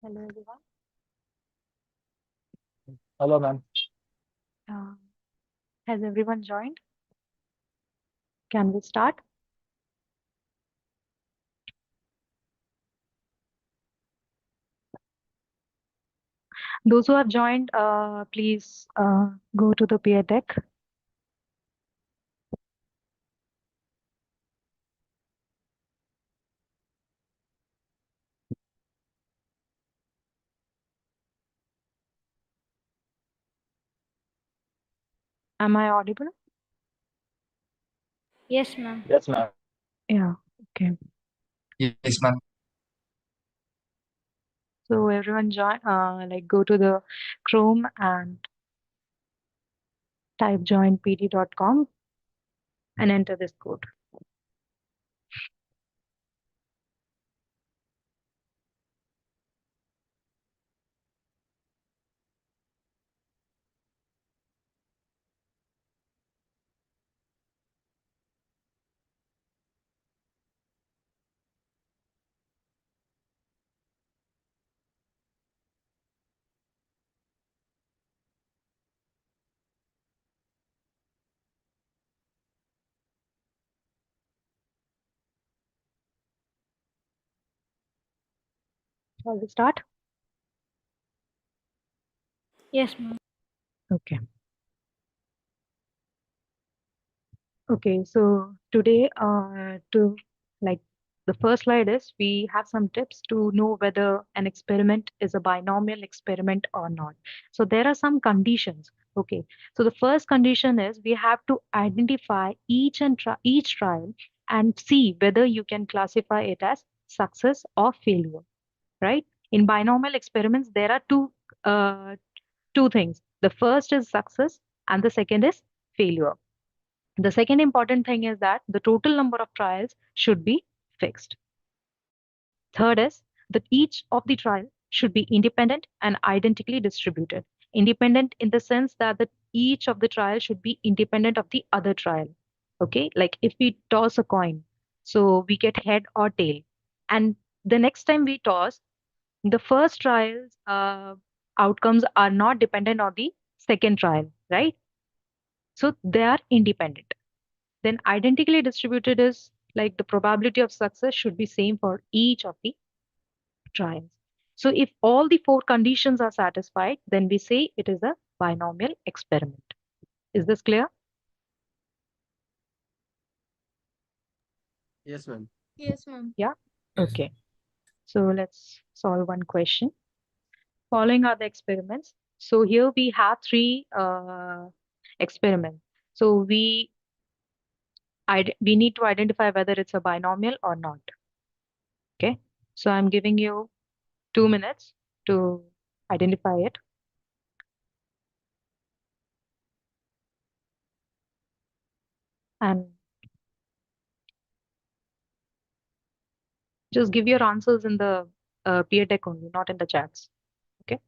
Hello, everyone. Hello, ma'am. Uh, has everyone joined? Can we start? Those who have joined, please go to the peer deck. Am I audible? Yes, ma'am. Yes, ma'am. Yeah. Okay. Yes, ma'am. So everyone join. Go to the Chrome and type joinpd.com and enter this code. Shall we start? Yes, ma'am. Okay. Okay. So today, to like the first slide is we have some tips to know whether an experiment is a binomial experiment or not. So there are some conditions. Okay. So the first condition is we have to identify each trial and see whether you can classify it as success or failure, right? In binomial experiments, there are uh, two things. The first is success and the second is failure. The second important thing is that the total number of trials should be fixed. Third is that each of the trial should be independent and identically distributed. Independent in the sense that each of the trial should be independent of the other trial. Okay, like if we toss a coin, so we get head or tail, and the next time we toss, the first trial's outcomes are not dependent on the second trial, right? So they are independent. Then identically distributed is like the probability of success should be same for each of the trials. So if all the four conditions are satisfied, then we say it is a binomial experiment. Is this clear? Yes, ma'am. Yes, ma'am. Yeah. Okay. So let's solve one question. Following are the experiments. So here we have three experiments. So we need to identify whether it's a binomial or not. Okay. So I'm giving you 2 minutes to identify it. And just give your answers in the peer deck only, not in the chats. Okay.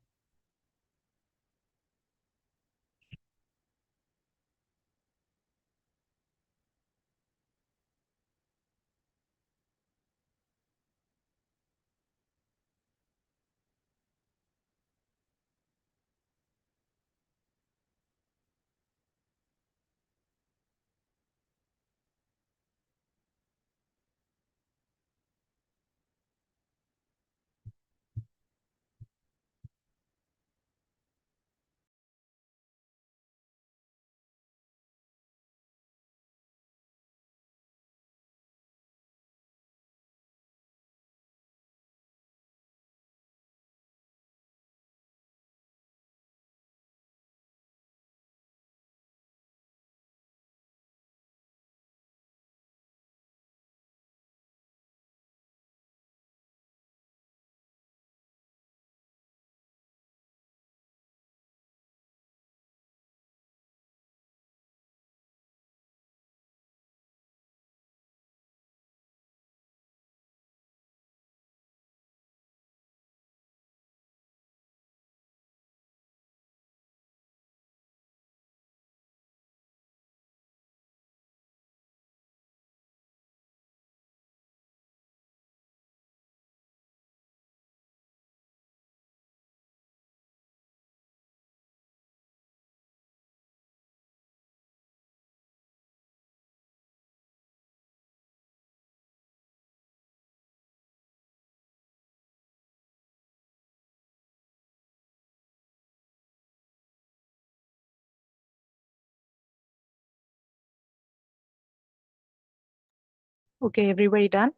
Okay, everybody done?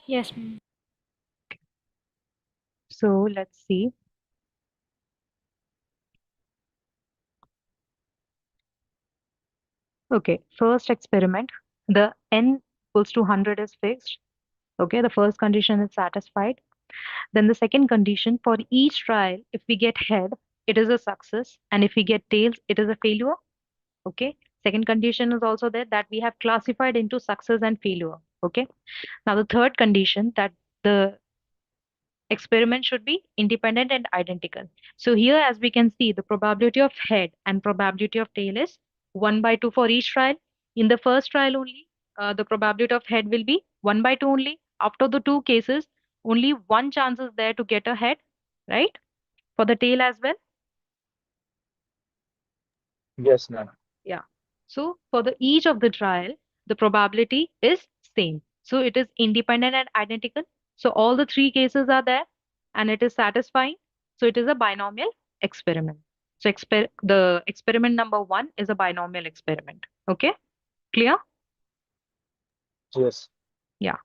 Yes, ma'am. So let's see. Okay, first experiment. The n equals to 100 is fixed. Okay, the first condition is satisfied. Then the second condition, for each trial, if we get head, it is a success. And if we get tails, it is a failure. Okay. Second condition is also there that we have classified into success and failure. Okay. Now the third condition that the experiment should be independent and identical. So here, as we can see, the probability of head and probability of tail is 1 by 2 for each trial. In the first trial only, the probability of head will be 1 by 2 only. After the two cases, only one chance is there to get a head, right? For the tail as well. Yes, ma'am. Yeah. So for the each of the trial, the probability is same. So it is independent and identical. So all the three cases are there and it is satisfying. So it is a binomial experiment. So the experiment number one is a binomial experiment. Okay, clear? Yes. Yeah.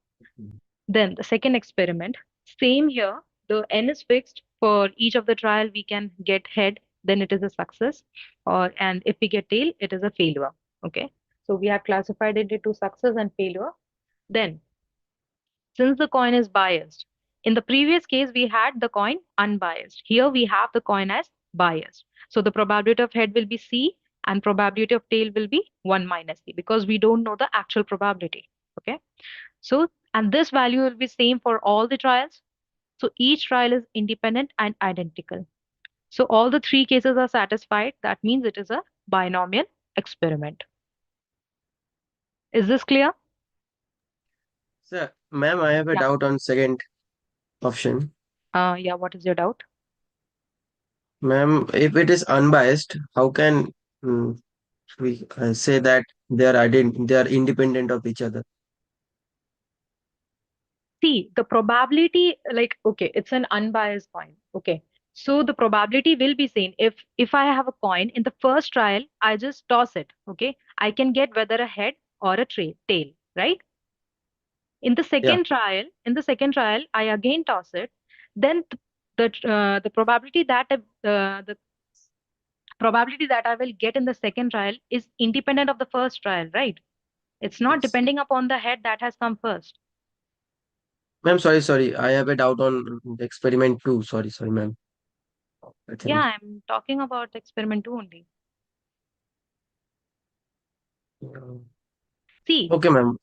Then the second experiment, same here. The n is fixed. For each of the trial, we can get head, then it is a success. And if we get tail, it is a failure. Okay. So we have classified it into success and failure. Then, since the coin is biased, in the previous case, we had the coin unbiased. Here we have the coin as biased. So the probability of head will be C and probability of tail will be 1 minus C because we don't know the actual probability. Okay. So, and this value will be same for all the trials. So each trial is independent and identical. So all the three cases are satisfied. That means it is a binomial experiment. Is this clear? Sir, ma'am, I have a Yeah. doubt on second option. Yeah. What is your doubt? Ma'am, if it is unbiased, how can mm, we say that they are independent of each other? See, the probability, like, okay, it's an unbiased coin. Okay. So the probability will be same. If I have a coin in the first trial, I just toss it. Okay. I can get whether a head or a tail, right? Yeah. In the second trial, I again toss it. Then the probability that the probability that I will get in the second trial is independent of the first trial, right? It's not Yes. depending upon the head that has come first. Ma'am, sorry. I have a doubt on the experiment two. Sorry, ma'am. I think. Yeah, I'm talking about experiment two only. uh, See, Okay, ma'am.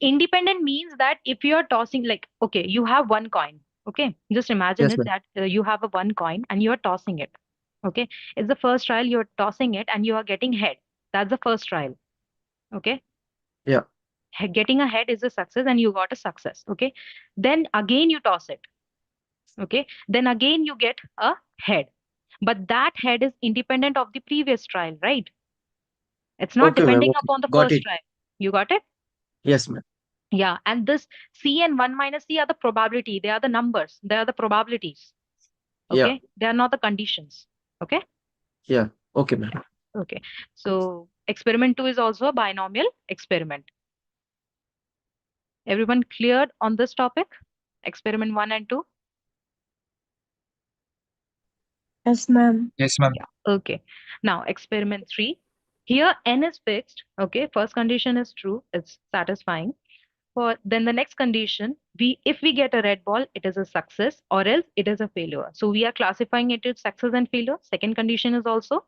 independent means that if you are tossing, like, okay, you have one coin. Okay, just imagine Yes, it ma'am. that you have a one coin and you are tossing it. Okay, it's the first trial, you're tossing it and you are getting head. That's the first trial. Okay, Yeah. getting a head is a success and you got a success. Okay, then again you toss it. Okay, then again you get a head, but that head is independent of the previous trial, right? It's not Okay, ma'am. depending Okay. upon the Got first it. trial. You got it? Yes, ma'am. Yeah, and this C and 1 minus C are the probability. They are the numbers. They are the probabilities. Yeah. Okay, they are not the conditions. Okay. Yeah. Okay, ma'am. Okay, so experiment 2 is also a binomial experiment. Everyone cleared on this topic? Experiment 1 and 2? Yes, ma'am. Yes, ma'am. Yeah. Okay. Now, experiment 3. Here, n is fixed. Okay. First condition is true. It's satisfying. For then the next condition, if we get a red ball, it is a success or else it is a failure. So we are classifying it as success and failure. Second condition is also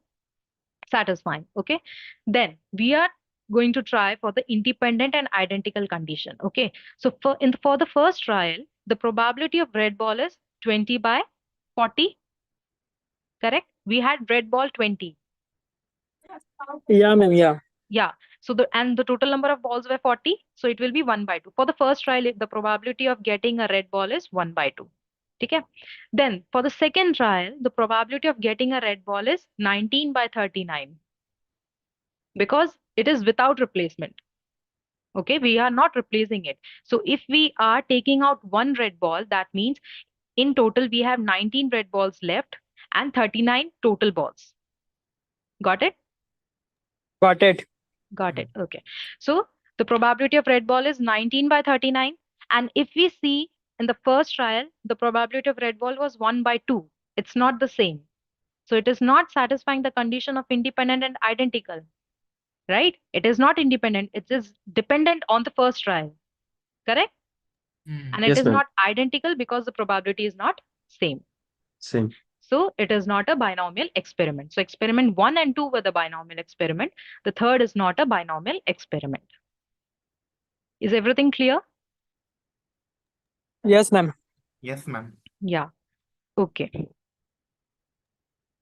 satisfying. Okay. Then we are going to try for the independent and identical condition. Okay. So for the first trial, the probability of red ball is 20 by 40. Correct? We had red ball 20. Yeah, ma'am. Yeah. Yeah. So the total number of balls were 40. So it will be 1 by 2. For the first trial, the probability of getting a red ball is 1 by 2. Okay. Then for the second trial, the probability of getting a red ball is 19 by 39 because it is without replacement. Okay. We are not replacing it. So if we are taking out one red ball, that means in total we have 19 red balls left and 39 total balls. Got it? Got it. Got it. Okay. So the probability of red ball is 19 by 39. And if we see in the first trial, the probability of red ball was 1 by 2. It's not the same. So it is not satisfying the condition of independent and identical, right? It is not independent. It is dependent on the first trial, correct? And it Yes, is ma'am. not identical because the probability is not same. Same. So it is not a binomial experiment. So experiment 1 and 2 were the binomial experiment. The third is not a binomial experiment. Is everything clear? Yes, ma'am. Yes, ma'am. Yeah. Okay.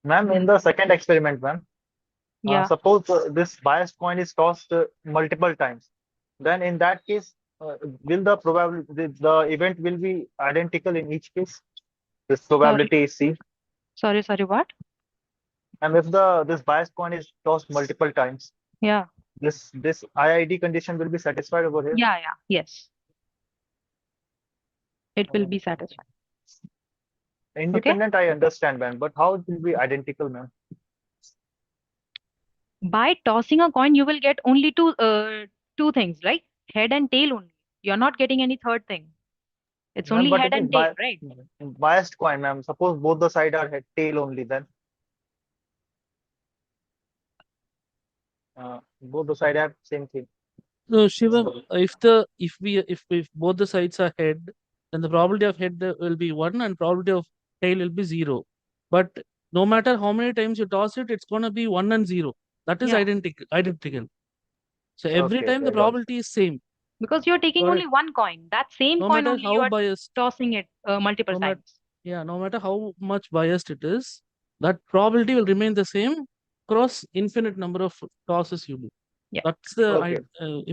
Ma'am, in the second experiment, ma'am, Yeah. suppose this biased coin is tossed multiple times, then in that case, will the probability the event will be identical in each case? This Sorry. probability is C. Sorry. What? And if this biased coin is tossed multiple times, Yeah. this IID condition will be satisfied over here. Yeah. Yes. It will Uh, be satisfied. Okay. Independent, I understand, ma'am, but how it will be identical, ma'am? By tossing a coin, you will get only two things, right? Head and tail only. You're not getting any third thing. It's Ma'am, only but head it is and tail, right? biased coin, ma'am. Suppose both the side are head tail only, then both the side have same thing. So Shivam, if both the sides are head, then the probability of head will be 1 and probability of tail will be 0. But no matter how many times you toss it, it's gonna be 1 and 0. That is Yeah. identical. So every Okay, time the okay, got it. probability is same. Because you're taking Got only it? one coin. That same No coin matter only you how are biased, tossing it multiple no matter times. no matter how much biased it is, that probability will remain the same across infinite number of tosses you do. Yeah. That's the Okay.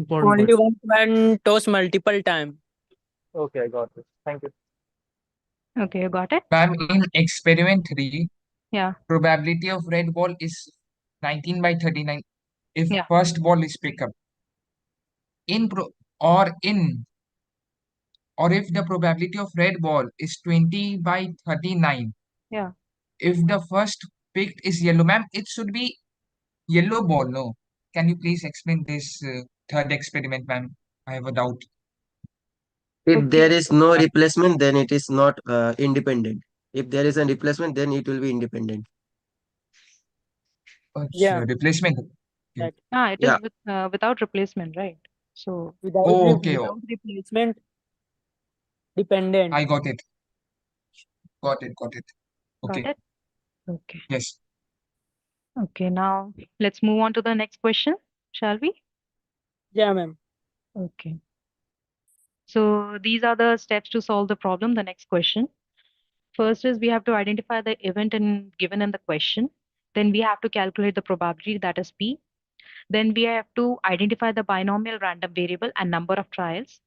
important Only point. one can toss multiple time. Okay, I got it. Thank you. Okay, you got it? Ma'am, in experiment 3, Yeah. probability of red ball is 19 by 39 if Yeah. first ball is picked up. In pro or in or if the probability of red ball is 20 by 39. Yeah. If the first picked is yellow, ma'am, it should be yellow ball, no? Can you please explain this third experiment, ma'am? I have a doubt. If there Okay. is no replacement, then it is not independent. If there is a replacement, then it will be independent. Yeah, Replacement. Okay. that It is Yeah. without replacement, right? So Oh, okay. without replacement dependent. I got it. Got it. got Okay. it? Okay. Yes. Okay, now let's move on to the next question, shall we? Yeah, ma'am. Okay. So these are the steps to solve the problem. The next question. First is we have to identify the event given in the question. Then we have to calculate the probability, that is P. Then we have to identify the binomial random variable and number of trials.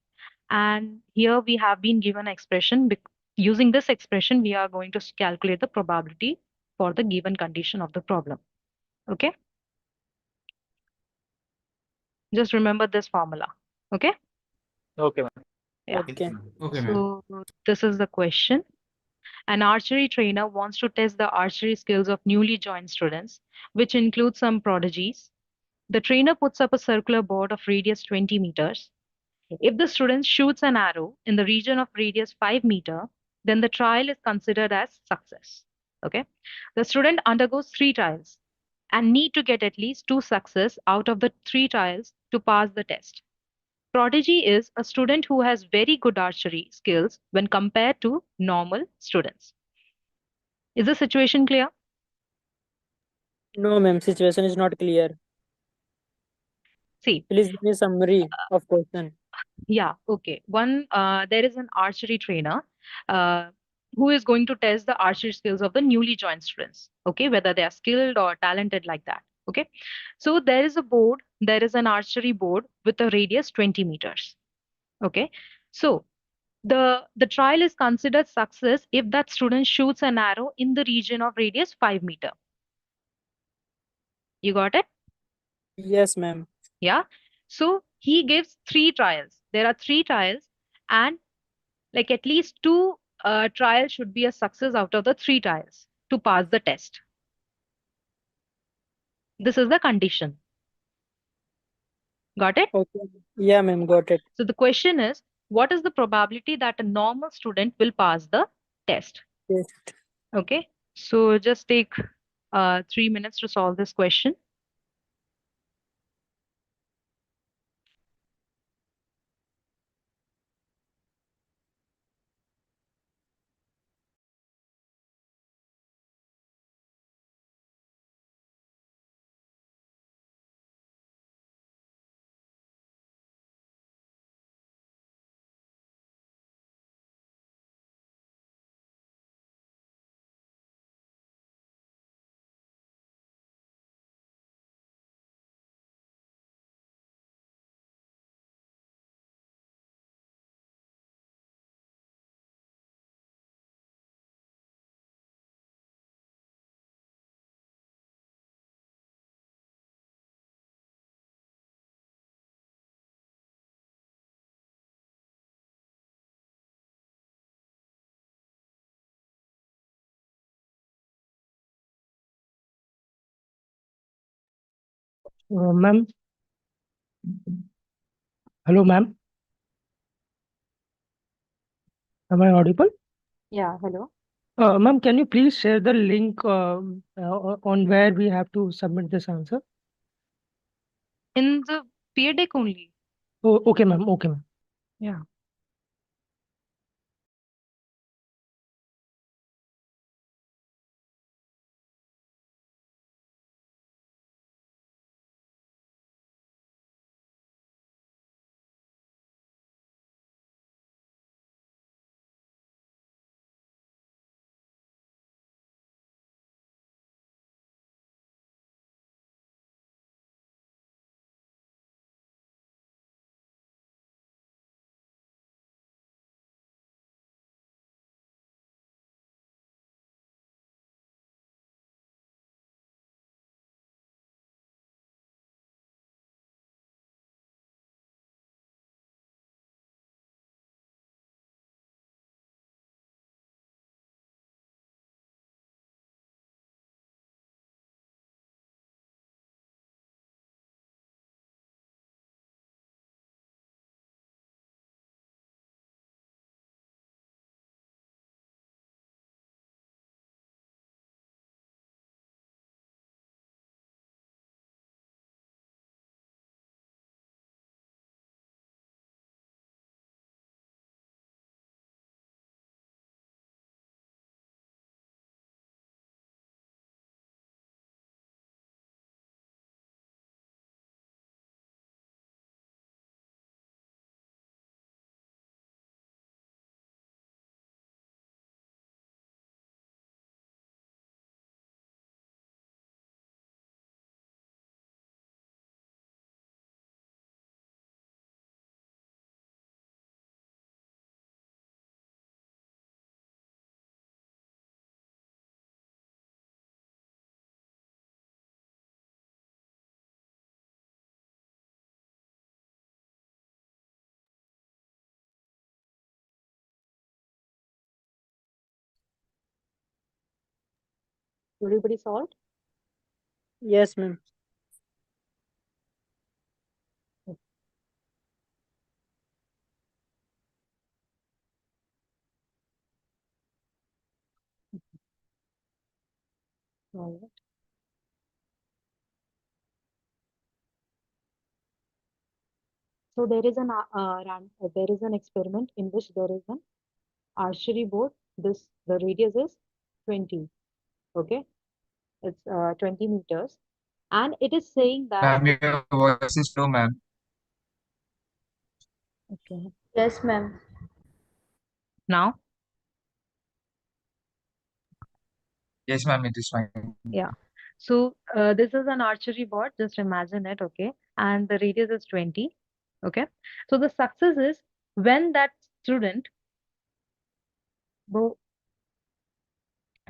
And here we have been given an expression. Using this expression, we are going to calculate the probability for the given condition of the problem. Okay? Just remember this formula. Okay? Okay, ma'am. Yeah. Okay. Okay, ma'am. So this is the question. An archery trainer wants to test the archery skills of newly joined students, which includes some prodigies. The trainer puts up a circular board of radius 20 meters. If the student shoots an arrow in the region of radius 5 meter, then the trial is considered as success. Okay. The student undergoes 3 trials and need to get at least 2 success out of the 3 trials to pass the test. Prodigy is a student who has very good archery skills when compared to normal students. Is the situation clear? No, ma'am. Situation is not clear. See, Please give me summary of question. yeah, okay. There is an archery trainer uh, who is going to test the archery skills of the newly joined students, okay, whether they are skilled or talented like that, okay. So there is a board, there is an archery board with a radius 20 meters, okay. So the trial is considered success if that student shoots an arrow in the region of radius 5 meter. You got it? Yes, ma'am. Yeah. So he gives 3 trials. There are 3 trials, and like at least 2 trials should be a success out of the 3 trials to pass the test. This is the condition. Got it? Okay. Yeah, ma'am. Got it. So the question is, what is the probability that a normal student will pass the test? Yes. Okay, so just take 3 minutes to solve this question. Ma'am, hello, ma'am. Am I audible? Yeah, hello. Ma'am, can you please share the link on where we have to submit this answer? In the peer deck only. Oh, okay, ma'am. Okay, ma'am. Yeah. Everybody solved? Yes, ma'am. All right. So there is an experiment in which there is an archery board. The radius is 20. Okay, it's 20 meters, and it is saying that. Ma'am, your voice is low, ma'am. Okay. Yes, ma'am. Now, Yes, ma'am, it is fine. yeah. So this is an archery board. Just imagine it. Okay, and the radius is 20. Okay. So the success is when that student go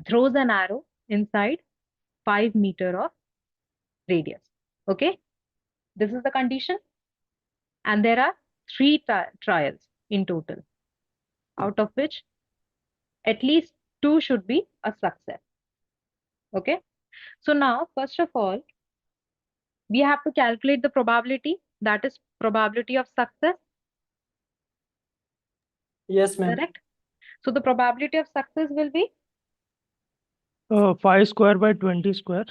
throws an arrow inside 5 meter of radius. Okay, this is the condition, and there are three trials in total, out of which at least two should be a success. Okay, so now first of all, we have to calculate the probability that is probability of success, Yes, ma'am. correct? So the probability of success will be 5 square by 20 square.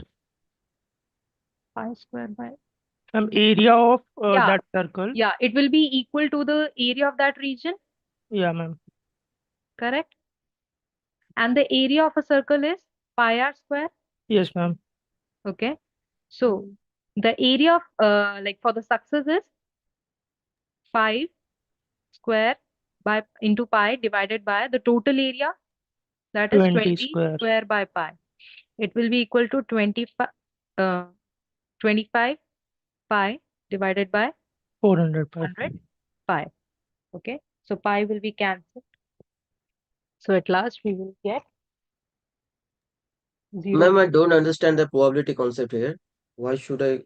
5 square by, Area of yeah, that circle. yeah, it will be equal to the area of that region, Yeah, ma'am. correct? And the area of a circle is pi r square, Yes, ma'am. okay? So the area of like for the success is 5 square by into pi divided by the total area, that is 20 20 square. square by pi. It will be equal to 25 pi divided by 400 pi. 100 pi. Okay, so pi will be cancelled. So at last we will get 0. Ma'am, I don't understand the probability concept here. Why should I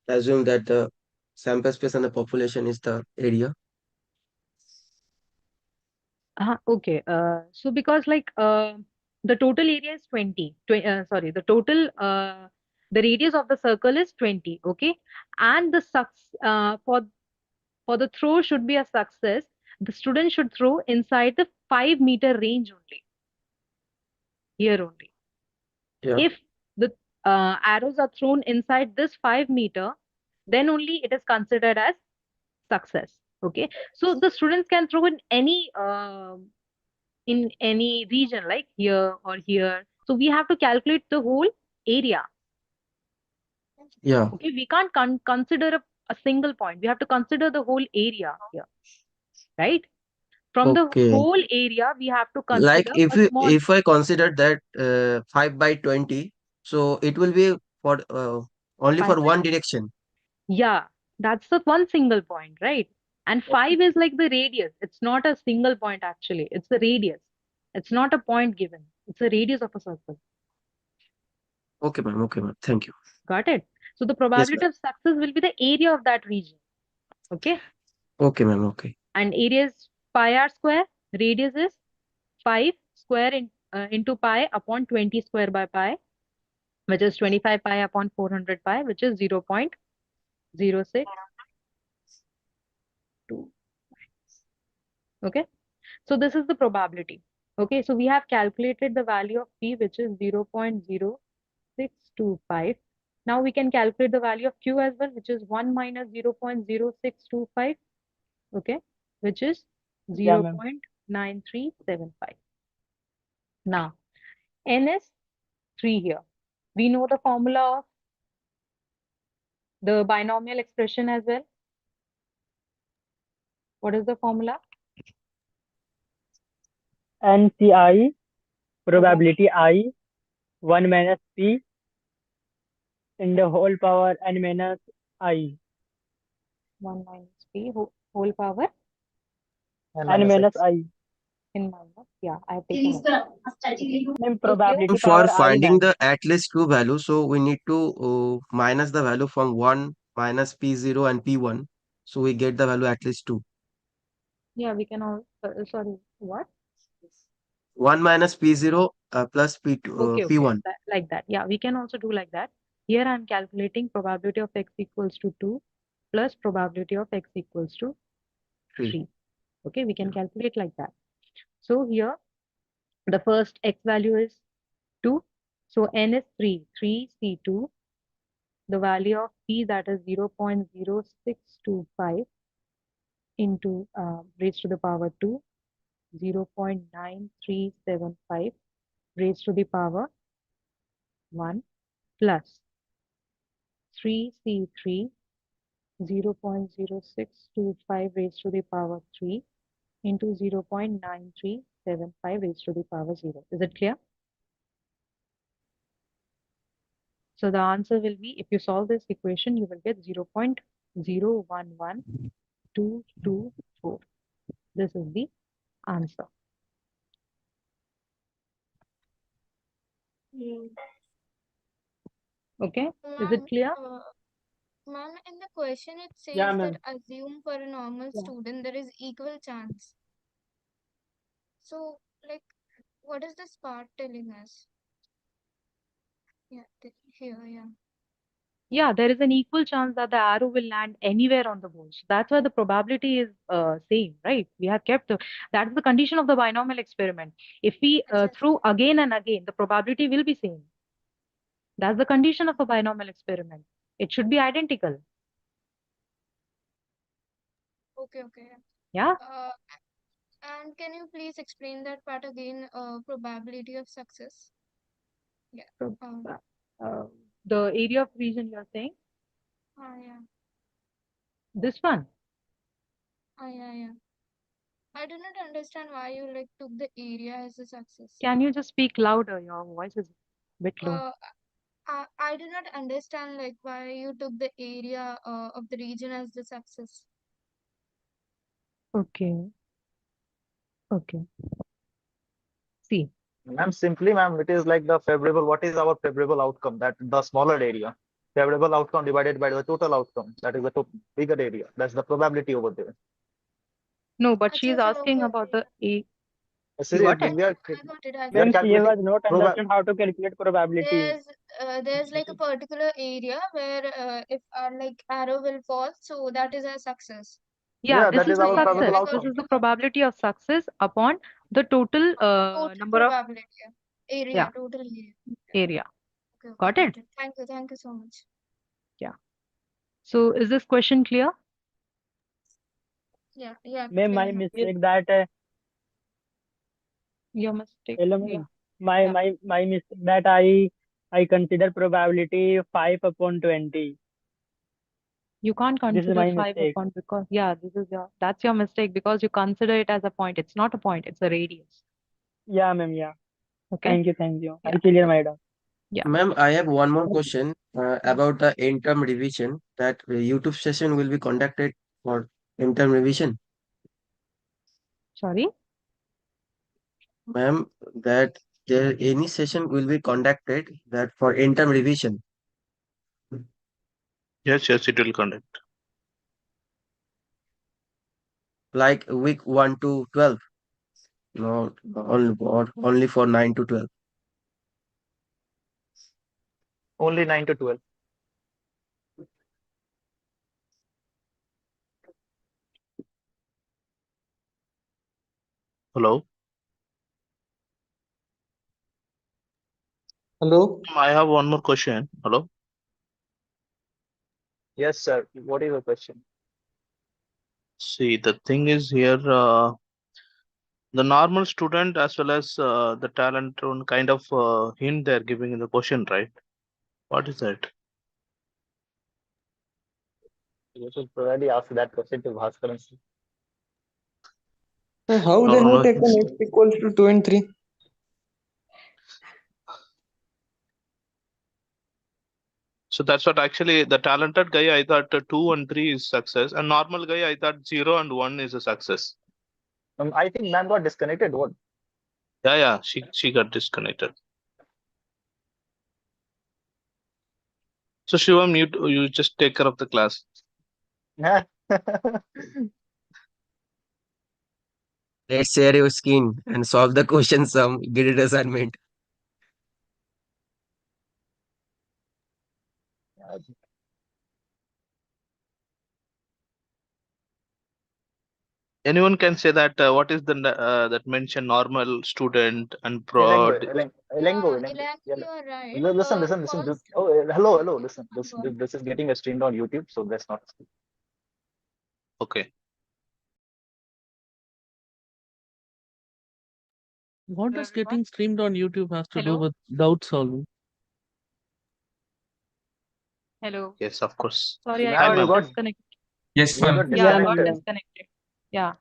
assume that the sample space and the population is the area? Okay, so because like the total area is 20, sorry, the total the radius of the circle is 20, okay, and the for the throw should be a success. The student should throw inside the 5-meter range only, here only. Yeah. If the arrows are thrown inside this 5 meter, then only it is considered as success. Okay, so the students can throw in any region like here or here. So we have to calculate the whole area. Yeah. Okay, we can't consider a single point. We have to consider the whole area here, right? From the Okay. whole area, we have to Like consider a small. if I consider that 5 by 20, so it will be for only 5 for by, one direction. yeah, that's the one single point, right? And 5 is like the radius. It's not a single point actually. It's the radius. It's not a point given. It's a radius of a circle. Okay, ma'am. Okay, ma'am. Thank you. Got it? So the Yes, probability ma'am. of success will be the area of that region. Okay? Okay, ma'am. Okay. And area is pi r square. Radius is 5 square into pi upon 20 square by pi, which is 25 pi upon 400 pi, which is 0.062. Okay? So this is the probability. Okay, so we have calculated the value of P, which is 0.0625. Now we can calculate the value of Q as well, which is 1 minus 0.0625, okay, which is Yeah, ma'am. 0.9375. Now, N is 3 here. We know the formula of the binomial expression as well. What is the formula? NCI, probability I, 1 minus P in the whole power n minus I. 1 minus P whole power N minus I. in minus. Yeah, I have taken it. Okay. Ma'am, So here, probability For power I, finding ma'am. the at least two value, so we need to minus the value from 1 minus P0 and P1. So we get the value at least 2. yeah, we can all, sorry, what? 1 minus P0 plus P2, Okay, P1. like that. Yeah, we can also do like that. Here I'm calculating probability of x equals to 2 plus probability of x equals to 3. 3. Okay, we can Yeah. calculate like that. So here, the first x value is 2. So n is 3. 3C2. The value of p, that is 0.0625 into raised to the power 2, 0.9375 raised to the power 1 plus 3C3, 0.0625 raised to the power 3 into 0.9375 raised to the power 0. Is it clear? So the answer will be, if you solve this equation, you will get 0.011224. This is the answer. Okay, is it clear? Ma'am, in the question it Yeah, says ma'am. that assume for a normal Yeah. student there is equal chance. So, like, what is this part telling us? Yeah, here, yeah. Yeah, there is an equal chance that the arrow will land anywhere on the board. So that's why the probability is same, right? We have kept that's the condition of the binomial experiment. If we throw again and again, the probability will be same. That's the condition of a binomial experiment. It should be identical. Okay, okay. Yeah. And can you please explain that part again? Probability of success. Yeah. So, the area of region you're saying? Yeah. This one? Yeah. I do not understand why you like took the area as a success. Can you just speak louder? Your voice is a bit low. I do not understand like why you took the area of the region as the success. Okay. Okay. See. Ma'am, simply, ma'am, it is like the favorable. What is our favorable outcome? That the smaller area. Favorable outcome divided by the total outcome. That is the bigger area. That's the probability over there. No, but she's asking about the A. See, You got we it? are, I got it. we are Ma'am, she calculating was not understand how to calculate probability. There's like a particular area where if our like arrow will fall, so that is a success. Yeah, this that is is the our probable success. outcome. This is the probability of success upon the total Total number of probability. Area, total area. area. Okay, Got it? Thank you so much. Yeah. So is this question clear? Yeah. Ma'am, my clear. mistake that Your mistake. hello, Yeah. my mistake that I consider probability 5 upon 20. You can't This is consider my 5 mistake. upon because that's your mistake because you consider it as a point. It's not a point, it's a radius. Yeah, ma'am. Yeah. Okay. Thank you. Yeah. I clear my doubt. Yeah. Ma'am, I have one more question about the end-term revision. That YouTube session will be conducted for end-term revision. Sorry? Ma'am, that there any session will be conducted that for end-term revision. Yes, it will conduct. Like week 1 to 12. No, only for 9 to 12. Only 9 to 12. Hello. Hello. I have one more question. Hello. Yes, sir. What is the question? See, the thing is here, the normal student as well as the talent one kind of hint they're giving in the question, right? What is that? You should probably ask that question to Bhaskaran. How they have taken x equals to 2 and 3? So that's what actually the talented guy I thought 2 and 3 is success, and normal guy I thought 0 and 1 is a success. I think ma'am got disconnected. What? Yeah, she got disconnected. So Shivam, you just take care of the class. Let's share your screen and solve the question sum, get it assignment. Anyone can say that what is the that mention normal student and prod. Elengo. You are right. Listen. Oh, hello. Listen. This is getting streamed on YouTube, so let's not speak. Okay. What does getting streamed on YouTube has to do Hello? with doubt solving? Hello. Yes, of course. Sorry, I Ma'am, got you got disconnected. Yes, you got ma'am. Yeah, I got disconnected. disconnected. Yeah.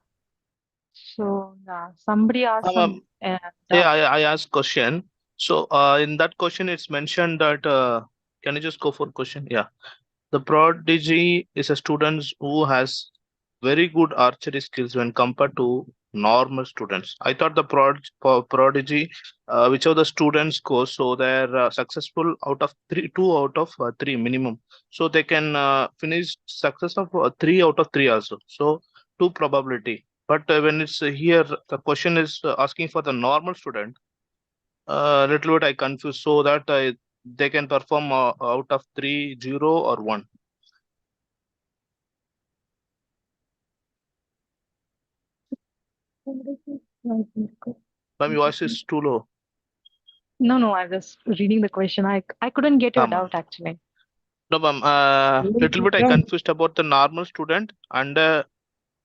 So somebody asked some Yeah, doubt. I asked question. So in that question, it's mentioned that can you just go for question? Yeah, the prodigy is a student who has very good archery skills when compared to normal students. I thought the prodigy, which of the students go, so they're successful out of three, 2 out of 3 minimum. So they can finish success of 3 out of 3 also. So 2 probability. But when it's here, the question is asking for the normal student. Little bit I confused. So that they can perform out of 3, 0 or 1. Ma'am, your voice is too low. No, I was reading the question. I couldn't get your Ma'am. doubt actually. No, ma'am. Little bit I confused about the normal student and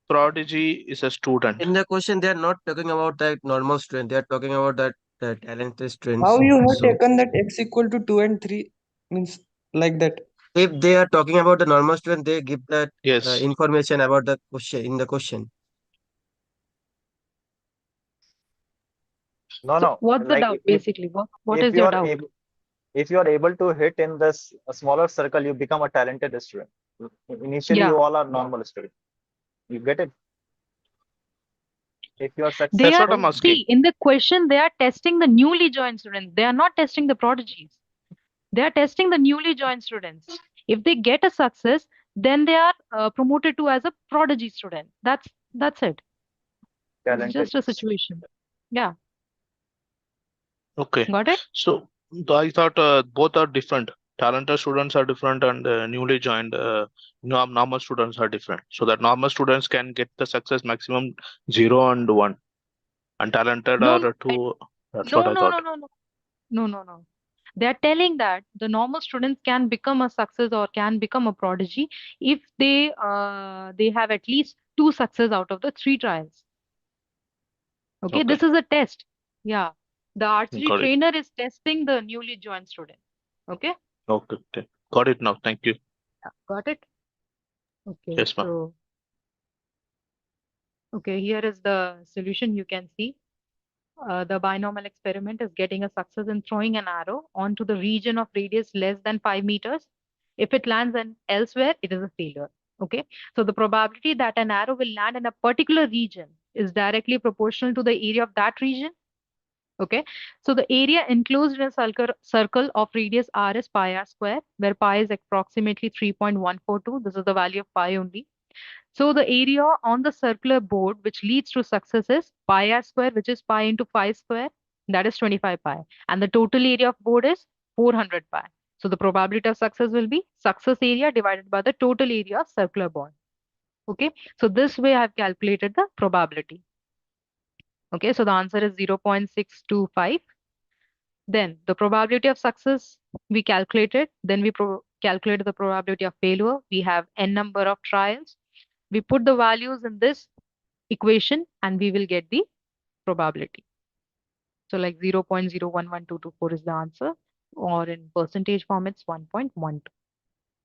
prodigy is a student. In the question, they are not talking about that normal student. They are talking about that the talented students. How you have So taken that x equal to 2 and 3 means like that? if they are talking about the normal student, they give that Yes. information about the question in the question. No, So no. what's the Like doubt basically? What if is you your are doubt? able, if you are able to hit in this a smaller circle, you become a talented student. Initially, Yeah. you all are normal student. You get it? If you are They That's successful, what I'm are, asking. see, in the question, they are testing the newly joined students. They are not testing the prodigies. They are testing the newly joined students. If they get a success, then they are promoted to as a prodigy student. That's it. It's talented. just a situation. Yeah, Okay. got it? So I thought both are different. Talented students are different and newly joined normal students are different. So that normal students can get the success maximum 0 and 1. And talented No, are 2. That's what no, I no, thought. no, no, no, no. They are telling that the normal students can become a success or can become a prodigy if they have at least 2 success out of the 3 trials. Okay, Okay. this is a test. Yeah, the archery Got it. trainer is testing the newly joined student. Okay, Okay. Got it now. Thank you. yeah, got it? Okay, Yes, ma'am. so okay, here is the solution. You can see the binomial experiment is getting a success in throwing an arrow onto the region of radius less than 5 meters. If it lands elsewhere, it is a failure. Okay, so the probability that an arrow will land in a particular region is directly proportional to the area of that region. Okay, so the area enclosed in a circle of radius r is pi r square, where pi is approximately 3.142. This is the value of pi only. So the area on the circular board which leads to success is pi r square, which is pi into 5 square, that is 25 pi. And the total area of board is 400 pi. So the probability of success will be success area divided by the total area of circular board. Okay, so this way I have calculated the probability. Okay, so the answer is 0.625. Then the probability of success we calculated. Then we calculated the probability of failure. We have n number of trials. We put the values in this equation and we will get the probability. So like 0.011224 is the answer, or in percentage form, it's 1.12.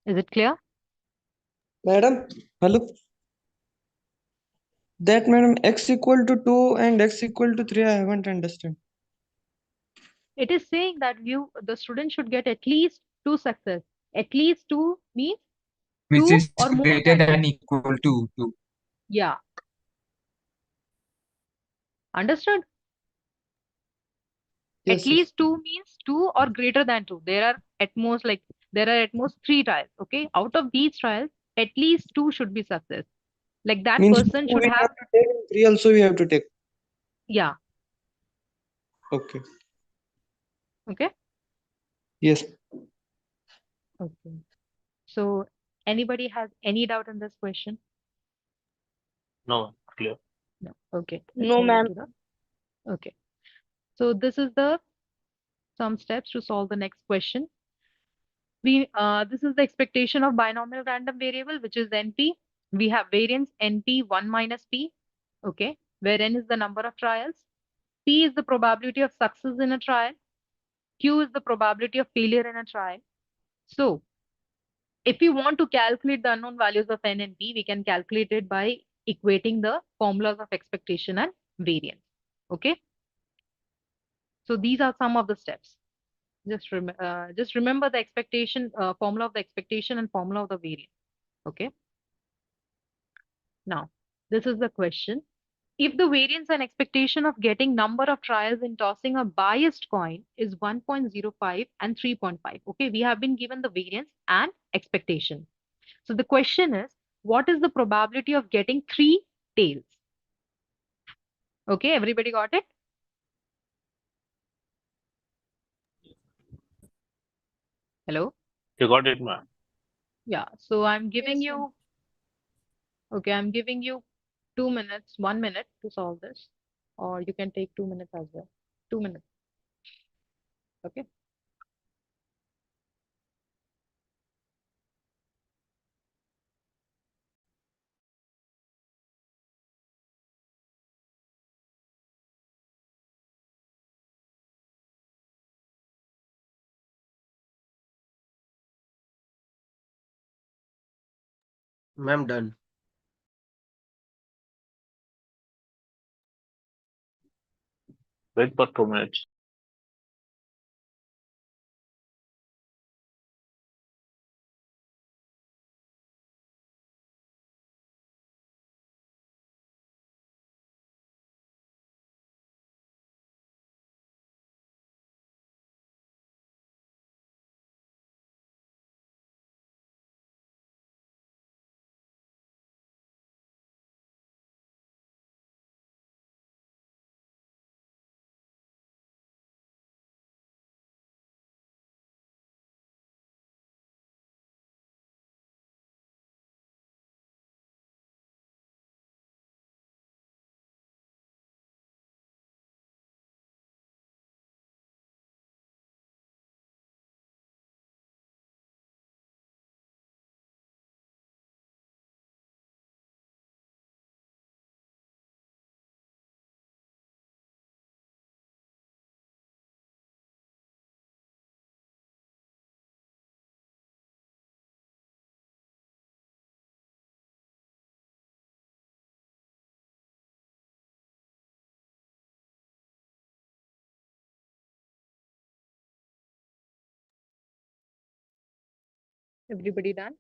Is it clear? Madam, hello. That madam x equal to 2 and x equal to 3 I haven't understand. It is saying that the student should get at least 2 success. At least 2 means Which 2 is or more greater than 2. than equal to 2. Yeah. Understood? Yes, At yes. least 2 means 2 or greater than 2. There are at most 3 trials. Okay. Out of these trials, at least 2 should be success. Like that Means person 2 should we have, have to take and 3 also we have to take. yeah. Okay. Okay. Yes. Okay. So anybody has any doubt in this question? No, clear. No. Okay. Let's No, move ma'am. to the. Okay. So this is some steps to solve the next question. This is the expectation of binomial random variable, which is NP. We have variance NP 1 minus P. Okay. Where N is the number of trials. P is the probability of success in a trial. Q is the probability of failure in a trial. So if we want to calculate the unknown values of N and P, we can calculate it by equating the formulas of expectation and variance. Okay. So these are some of the steps. Just remember the expectation formula of the expectation and formula of the variance. Okay. Now, this is the question. If the variance and expectation of getting number of trials in tossing a biased coin is 1.05 and 3.5. Okay, we have been given the variance and expectation. So the question is, what is the probability of getting 3 tails? Okay, everybody got it? Hello? You got it, ma'am. Yeah, so I'm giving Yes, ma'am. you, okay, I'm giving you 2 minutes, 1 minute to solve this, or you can take 2 minutes as well. 2 minutes, okay? Ma'am, done. Wait for 2 minutes. Everybody done?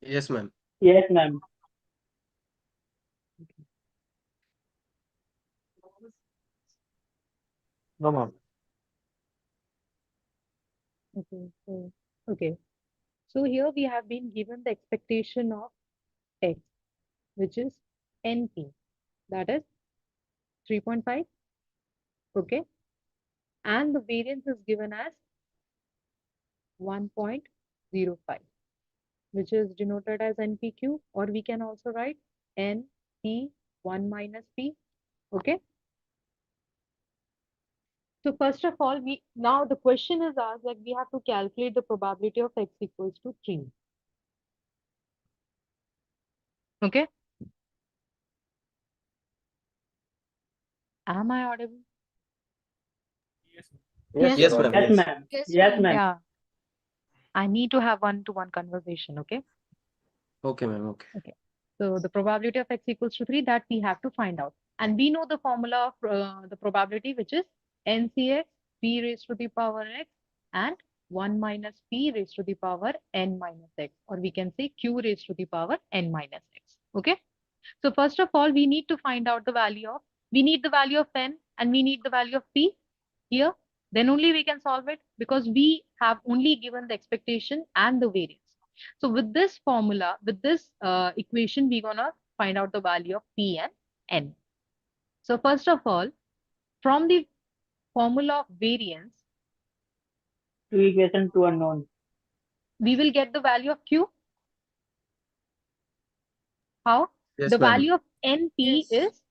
Yes, ma'am. Yes, ma'am. No, ma'am. Okay. So here we have been given the expectation of x, which is NP, that is 3.5, okay? And the variance is given as 1.05, which is denoted as NPQ, or we can also write NP1 minus P, okay? So first of all, now the question is asked that we have to calculate the probability of x equals to 3. Okay? Am I audible? Yes, Yes, you're ma'am. Yes, audible. Yes. ma'am. Yes, Yes, ma'am. ma'am. Yeah. I need to have one-to-one conversation, okay? Okay, ma'am. Okay. Okay. So the probability of x equals to 3, that we have to find out. And we know the formula of the probability, which is NCx p raised to the power x and 1 minus p raised to the power n minus x, or we can say q raised to the power n minus x. Okay. So first of all, we need to find out the value of, we need the value of n and we need the value of p here. Then only we can solve it, because we have only given the expectation and the variance. So with this formula, with this equation, we're gonna find out the value of p and n. So first of all, from the formula of variance, Two equation, two unknown. we will get the value of q. How? Yes, The ma'am. value of np Yes. is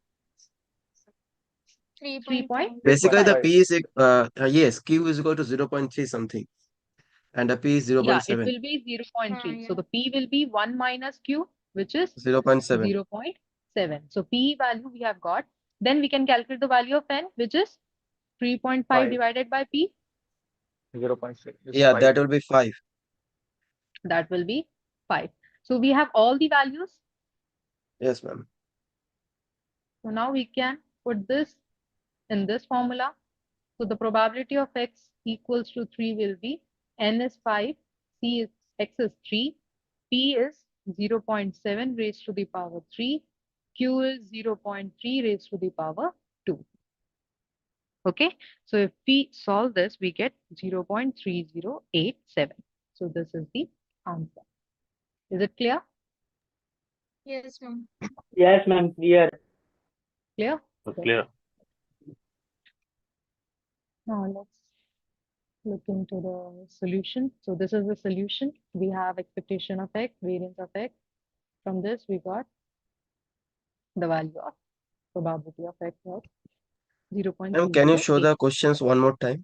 3.5. 3.5. Basically, the 3.5. P is yes, Q is equal to 0.3 something, and the P is Yeah, it 0.7. will be 0.3. So Yeah. the p will be 1 minus q, which is 0.7. 0.7. So p value we have got. Then we can calculate the value of n, which is 3.5 5. divided by p. 0.6 is Yeah, 5. that will be 5. That will be 5. So we have all the values. Yes, ma'am. So now we can put this in this formula. So the probability of x equals to 3 will be n is 5, c is x is 3, p is 0.7 raised to the power 3, q is 0.3 raised to the power 2. Okay, so if we solve this, we get 0.3087. So this is the answer. Is it clear? Yes, ma'am. Yes, ma'am. Clear. Clear? Clear. Now let's look into the solution. So this is the solution. We have expectation of x, variance of x. From this, we got the value of probability of x was Ma'am, can you show 0.308. the questions one more time?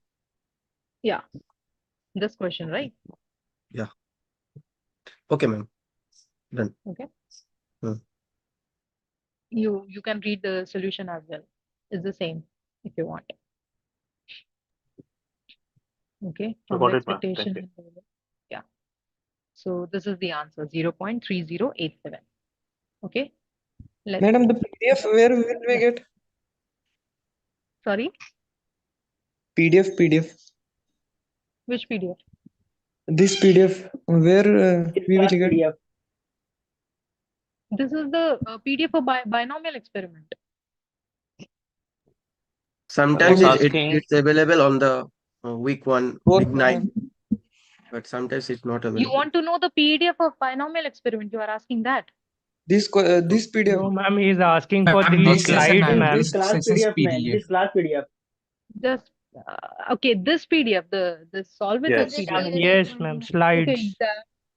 Yeah, this question, right? Yeah. Okay, ma'am. Done. Okay. Hmm. You can read the solution as well. It's the same if you want. Okay. I From got the it, ma'am. Thank you. expectation. Yeah. So this is the answer, 0.3087. Okay. Let's Madam, the PDF, where will we get? sorry, PDF. which PDF? This PDF, where This we will class get? PDF. This is the PDF for binomial experiment. Sometimes It's Okay. asking. it's available on the week 1, Both, week 9, but sometimes it's not You available. want to know the PDF of binomial experiment? You are asking that. this PDF. No, ma'am, he is asking for Ma'am, the this is a slides, ma'am. ma'am. This class This is PDF, man. PDF. This class PDF. Just okay, this PDF, the solve with Yes. this Yeah, PDF. Yes, ma'am, Okay, slides.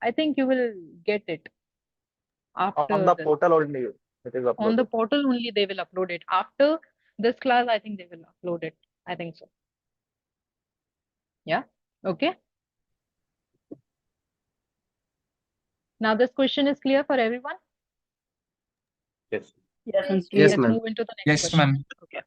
I think you will get it after On the this. portal only it is On the uploaded. portal only they will upload it. After this class, I think they will upload it. I think so. Yeah. Okay. Now this question is clear for everyone. Yes. Yes, and Yes, Let's ma'am. move into the next Yes, question. ma'am. Okay.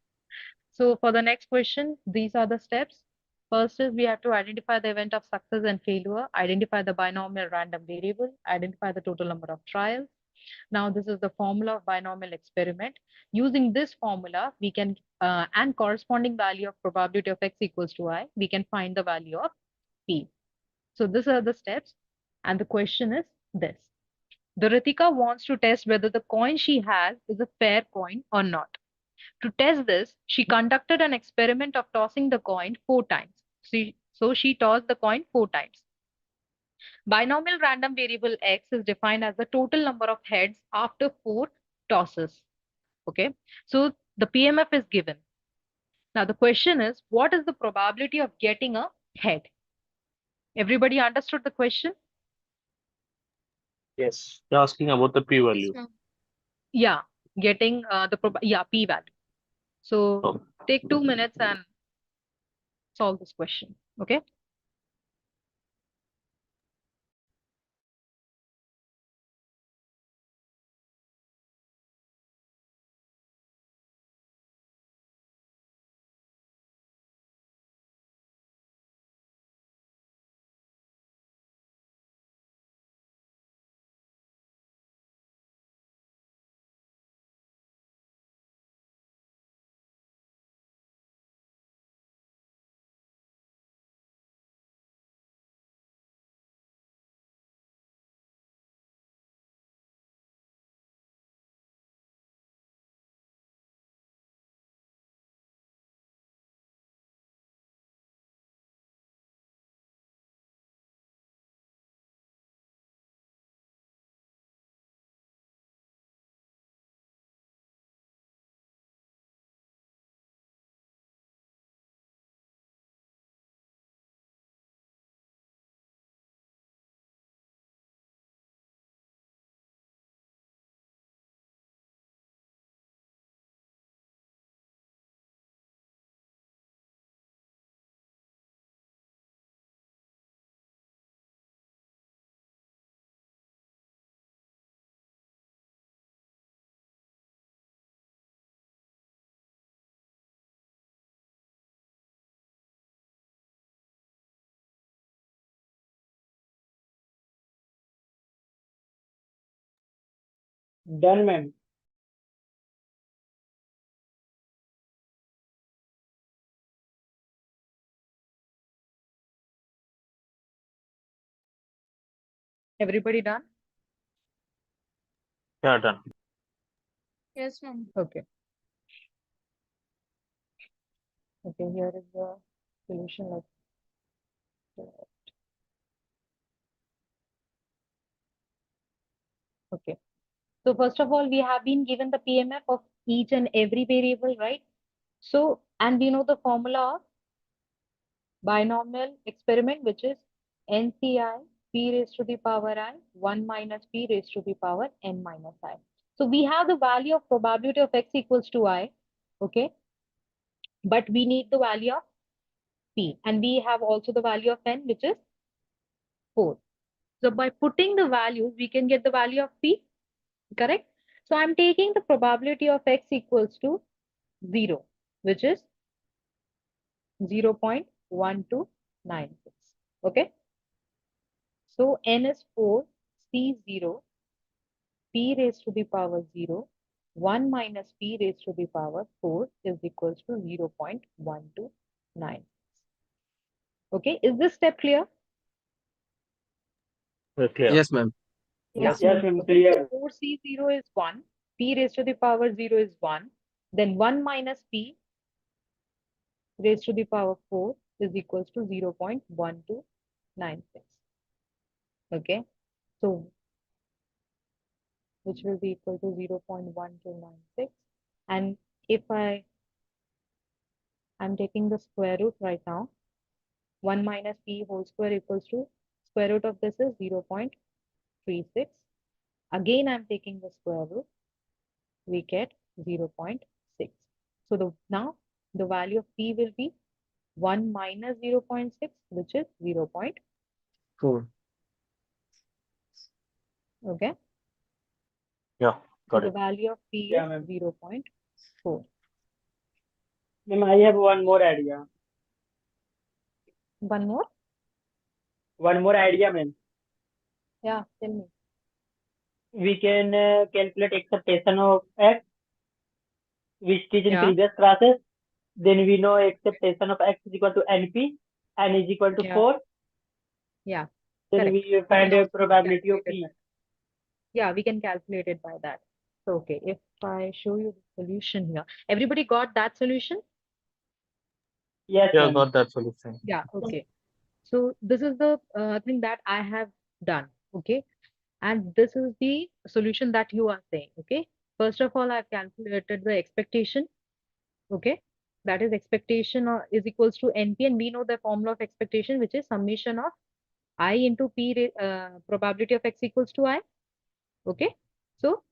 So for the next question, these are the steps. First is we have to identify the event of success and failure, identify the binomial random variable, identify the total number of trials. Now this is the formula of binomial experiment. Using this formula, we can, and corresponding value of probability of x equals to I, we can find the value of p. So these are the steps. And the question is this. The Ritika wants to test whether the coin she has is a fair coin or not. To test this, she conducted an experiment of tossing the coin 4 times. So she tossed the coin 4 times. Binomial random variable x is defined as the total number of heads after 4 tosses. Okay, so the PMF is given. Now the question is, what is the probability of getting a head? Everybody understood the question? Yes. You're asking about the p Yes, value. ma'am. Yeah, getting p value. So Oh. take 2 minutes and solve this question. Okay. done, ma'am. Everybody done? Yeah, done. Yes, ma'am. Okay. Okay, here is the solution. Okay. So first of all, we have been given the PMF of each and every variable, right? So, and we know the formula of binomial experiment, which is NCI p raised to the power I 1 minus p raised to the power n minus I. So we have the value of probability of x equals to I, okay? But we need the value of p, and we have also the value of n, which is 4. So by putting the values, we can get the value of p, correct? So I'm taking the probability of x equals to 0, which is 0.1296. Okay. So n is 4, C0, p raised to the power 0, 1 minus p raised to the power 4 is equals to 0.129. Okay. Is this step clear? Clear. Yes, ma'am. Yeah. Yes, ma'am, Okay. So clear. 4C0 is 1, p raised to the power 0 is 1, then 1 minus p raised to the power 4 is equals to 0.1296. Okay. So which will be equal to 0.1296. And if I'm taking the square root right now, 1 minus p whole square equals to square root of this is 0.36. Again, I'm taking the square root, we get 0.6. So now the value of p will be 1 minus 0.6, which is 0.4. 4. Yeah, Okay. So got the it. value of p Yeah, is ma'am. 0.4. Ma'am, I have one more idea. One more? One more idea, ma'am. Yeah, tell me. We can calculate acceptation of x, which is in Yeah, previous classes. Then we know acceptation of x is equal to np, n is equal to yeah, 4. yeah. Then Correct. we We find can a also probability of calculate it p. by that. Yeah, we can calculate it by that. So, okay, if I show you the solution here, everybody got that solution? Yes, Yeah, ma'am. got that solution. Yeah, okay. So this is the thing that I have done, okay? And this is the solution that you are saying, okay? First of all, I've calculated the expectation, okay? That is expectation is equals to NP, and we know the formula of expectation, which is summation of I into P, probability of X equals to I, okay? So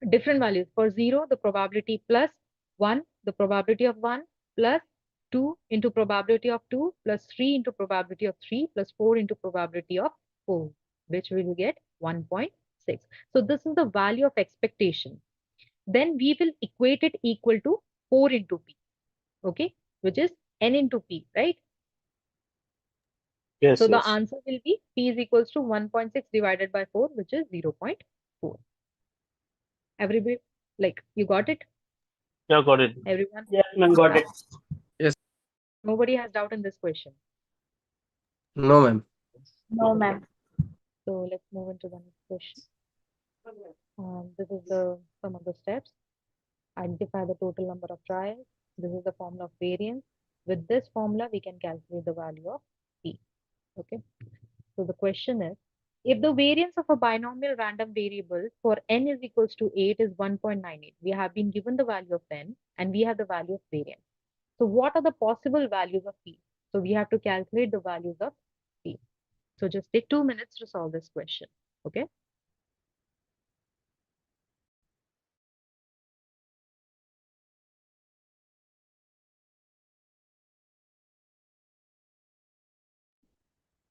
different values. For 0, the probability plus 1, the probability of 1 plus 2 into probability of 2 plus 3 into probability of 3 plus 4 into probability of 4, which we will get 1.6. So this is the value of expectation. Then we will equate it equal to 4 into P, okay, which is N into P, right? Yes, So the yes. answer will be P is equals to 1.6 divided by 4, which is 0.4. Everybody, like, you got it? Yeah, got it. Everyone? Yes, ma'am, got it. Yes. Nobody has doubt in this question. No, ma'am. No, ma'am. So let's move into the next question. This is the some of the steps. Identify the total number of trials. This is the formula of variance. With this formula, we can calculate the value of P. Okay. So the question is, if the variance of a binomial random variable for n is equals to 8 is 1.98, we have been given the value of n and we have the value of variance. So what are the possible values of P? So we have to calculate the values of P. So just take 2 minutes to solve this question. Okay.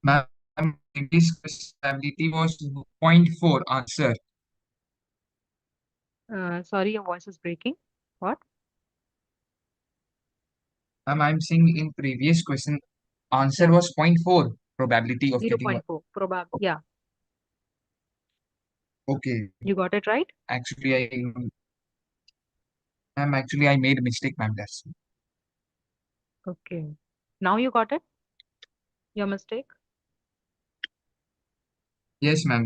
Ma'am, this probability was zero point 0.4 answer. Sorry, your voice is breaking. What? I'm saying in previous question, answer Yeah, was zero point 0.4 probability of getting one. 0.4. Yeah, Okay, you got it right? actually I made a mistake, ma'am. That's Okay. Now you got it? Your mistake? yes, ma'am.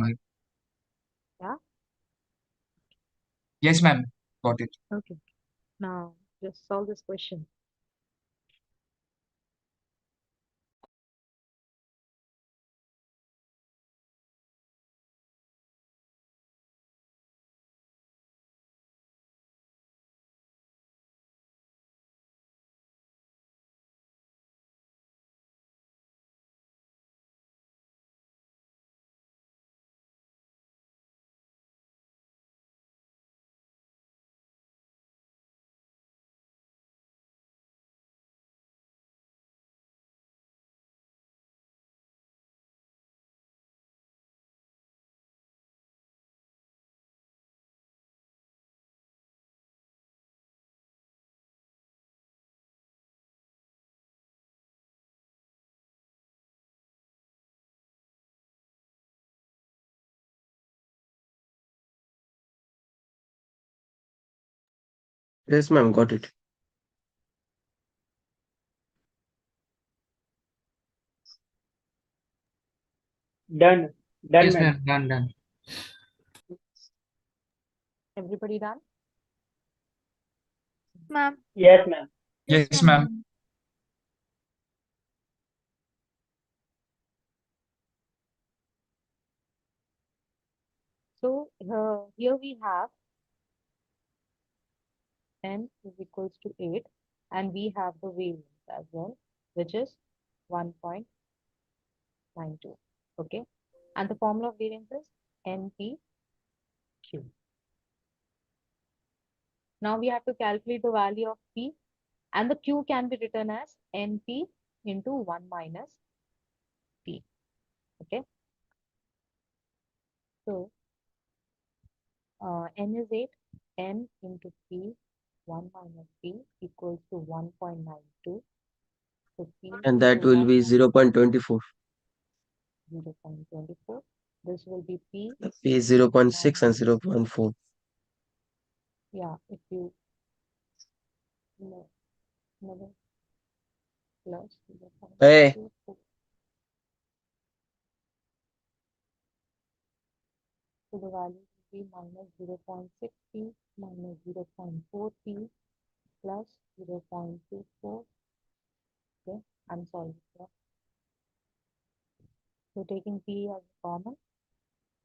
Yeah. Yes, ma'am. Got it. Okay. Now just solve this question. Yes, ma'am, got it. Done. Done, Yes, ma'am. ma'am. Done, done. Everybody done? Ma'am. Yes, ma'am. Yes, Yes, ma'am. ma'am. Done. So here we have n is equals to 8, and we have the variance as well, which is 1.92. Okay, and the formula of variance is npq. Now we have to calculate the value of p, and the q can be written as np into 1 minus p. Okay, so n is 8, n into p 1 minus p equals to 1.92. So p And into that will 1 be minus 0.24. 0.24. This will be p P is 0.6 and minus, 0.4. yeah, if you another plus Hey, 0.24. So the value will be minus 0.6p minus 0.4p plus 0.24. Okay, I'm solving here. So taking p as common,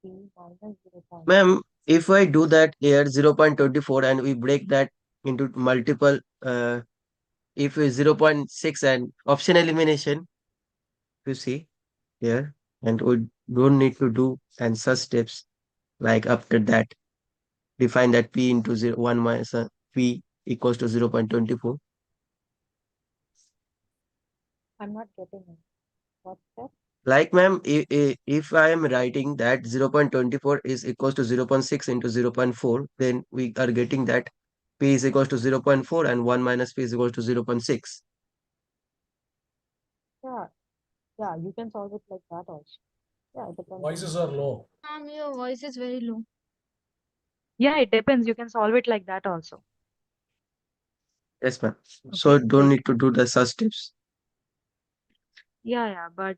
p minus 0.6. ma'am, if I do that here 0.24 and we break that into multiple, if it's 0.6 and option elimination, you see here, and we don't need to do and such steps like after that, define that p into 1 minus p equals to 0.24. I'm not getting it. What's that? Like, ma'am, if I am writing that 0.24 is equals to 0.6 into 0.4, then we are getting that p is equals to 0.4 and 1 minus p is equals to 0.6. Yeah, yeah, you can solve it like that also. Yeah, it depends. Voices are low. Ma'am, your voice is very low. Yeah, it depends. You can solve it like that also. Yes, ma'am. So Okay, don't like, need to do the such steps. yeah, but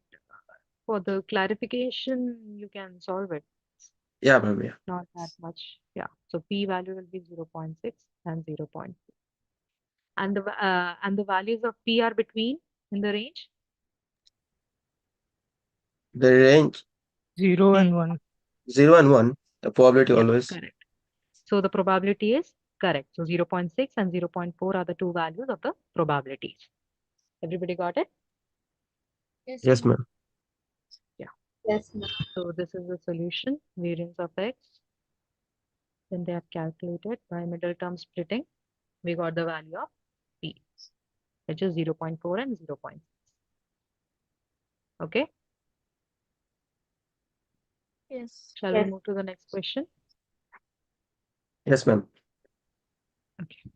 for the clarification, you can solve it. Yeah, ma'am. Yeah. Not that much. Yeah. So p value will be 0.6 and 0.4. And the values of p are between in the range. The range 0 and 1. 0 and 1, the probability Yeah, always. correct. So the probability is correct. So 0.6 and 0.4 are the two values of the probabilities. Everybody got it? Yes, Yes, ma'am. ma'am. Yeah. Yes, ma'am. So this is the solution, variance of x. Then they have calculated by middle term splitting. We got the value of p, which is 0.4 and 0.6. Okay. Yes. Shall we move to the next question? Yes, ma'am. Okay.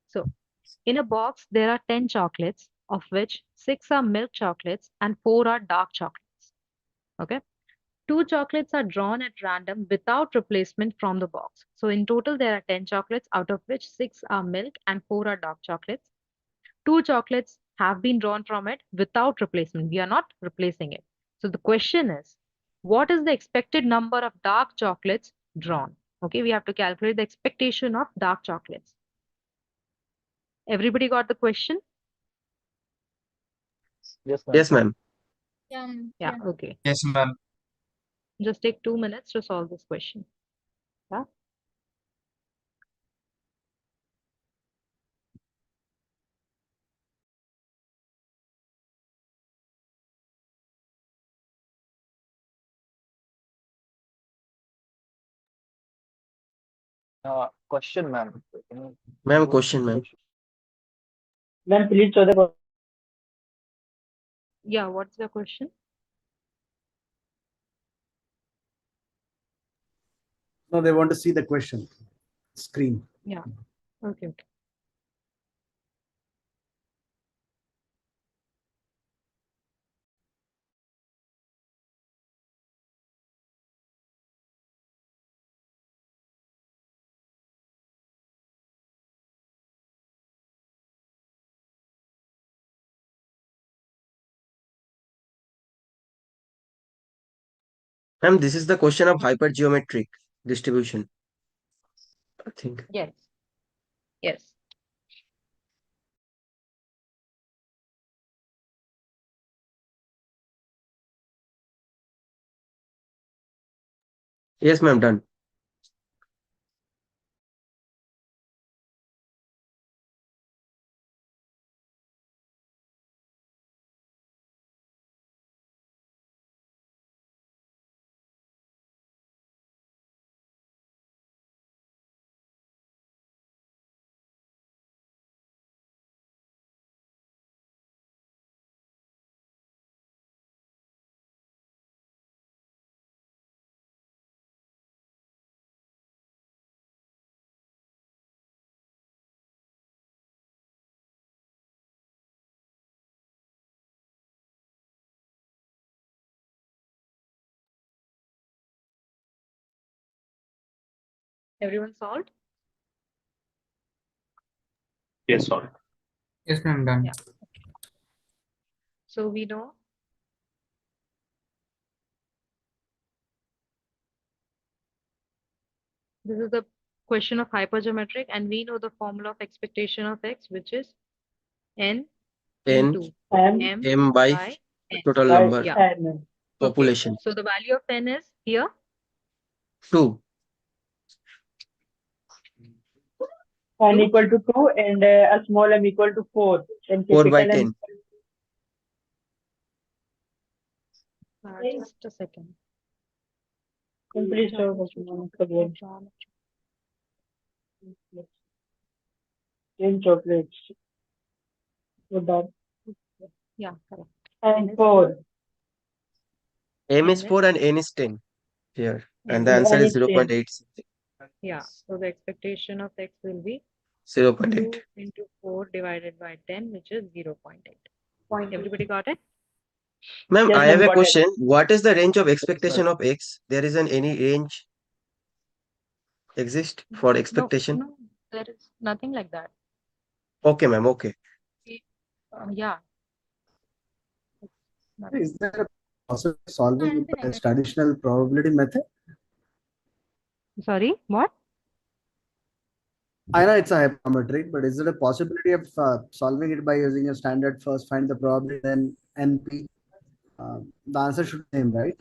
So in a box, there are 10 chocolates, of which 6 are milk chocolates and 4 are dark chocolates. Okay. 2 chocolates are drawn at random without replacement from the box. So in total, there are 10 chocolates, out of which 6 are milk and 4 are dark chocolates. 2 chocolates have been drawn from it without replacement. We are not replacing it. So the question is, what is the expected number of dark chocolates drawn? Okay, we have to calculate the expectation of dark chocolates. Everybody got the question? Yes, ma'am. Yes, ma'am. Yeah, ma'am. Yeah, Yeah. okay. Yes, ma'am. Just take 2 minutes to solve this question. Yeah. Question, ma'am. Can you Ma'am, go question, to ma'am. question? Ma'am, please show the question. Yeah, what's the question? No, they want to see the question screen. Yeah. Okay, okay. Ma'am, this is the question of hypergeometric distribution, I think. Yes. Yes. Yes, ma'am, done. Everyone solved? Yes, sorry. Yes, ma'am, done. Yeah. So we know this is the question of hypergeometric, and we know the formula of expectation of x, which is n N into M M by by n. total by number Yeah. N. Okay. population. So the value of n is here. 2. N 2. equal to 2 and a small m equal to 4. Then 4 by capital M. 10. Just a second. Simply show question once again. 10 chocolates. With that. Yeah, correct. And 4. M is N 4 and N is 10 here. And the N answer N is is 10. 0.8 something. Yeah. So the expectation of x will be 0.8. 2 into 4 divided by 10, which is 0.8. Everybody got it? Ma'am, Yes, I ma'am, have a got it. question. What is the range of Yes, expectation sir. of x? There isn't any range exist for expectation? No, there is nothing like that. Okay, ma'am. Okay. Yeah. Is there a process of solving And it the by negative. traditional probability method? Sorry, what? I know it's a hypergeometric, but is there a possibility of solving it by using a standard first find the probability, then NP? The answer should be same, right?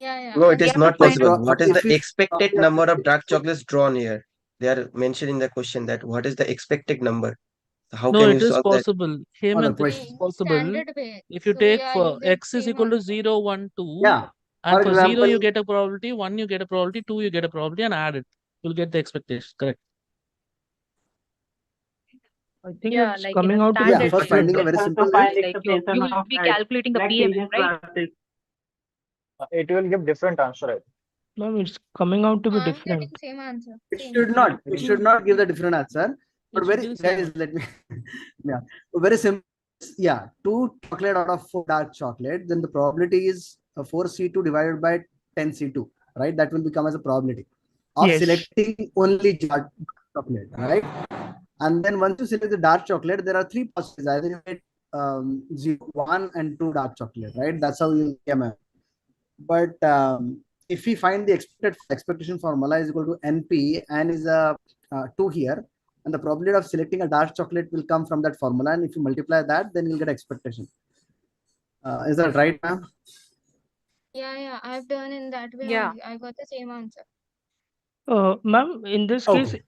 Yeah, No, it as is have to not per find possible. out. What is If the we expected number of dark chocolates drawn here? They are mentioned in the question that what is the expected number? How No, can you it is solve that? possible. oh, the Hemant, it is question, in possible. standard way. If you So take yeah, for you get x is same equal to answer. 0, 1, 2, yeah. and For for 0 you example, get a probability, 1 you get a probability, 2 you get a probability, and add it. You'll get the expectation. Correct. I think Yeah, it's like in coming a out to be yeah, standard first way, different. finding a right? very Also simple way. find Like you expectation will of be x calculating a like PMF, previous right? classes. It will give different answer, right? No, it's coming out to be I'm different. getting same answer. It Same. should not. It It should, should not give the different answer. But it should very give the same guys, answer. let me. Yeah, very simple. Yeah, 2 chocolate out of 4 dark chocolate. Then the probability is 4C2 divided by 10C2, right? That will become as a probability of Yes. selecting only dark chocolate, right? And then once you select the dark chocolate, there are 3 possibilities. Either you get 0, 1, and 2 dark chocolate, right? That's how you get. But if we find the expectation formula is equal to NP, and is a 2 here, and the probability of selecting a dark chocolate will come from that formula, and if you multiply that, then you'll get expectation. Is that right, ma'am? Yeah, I've done in that way Yeah. only. I got the same answer. Ma'am, in this case, Okay.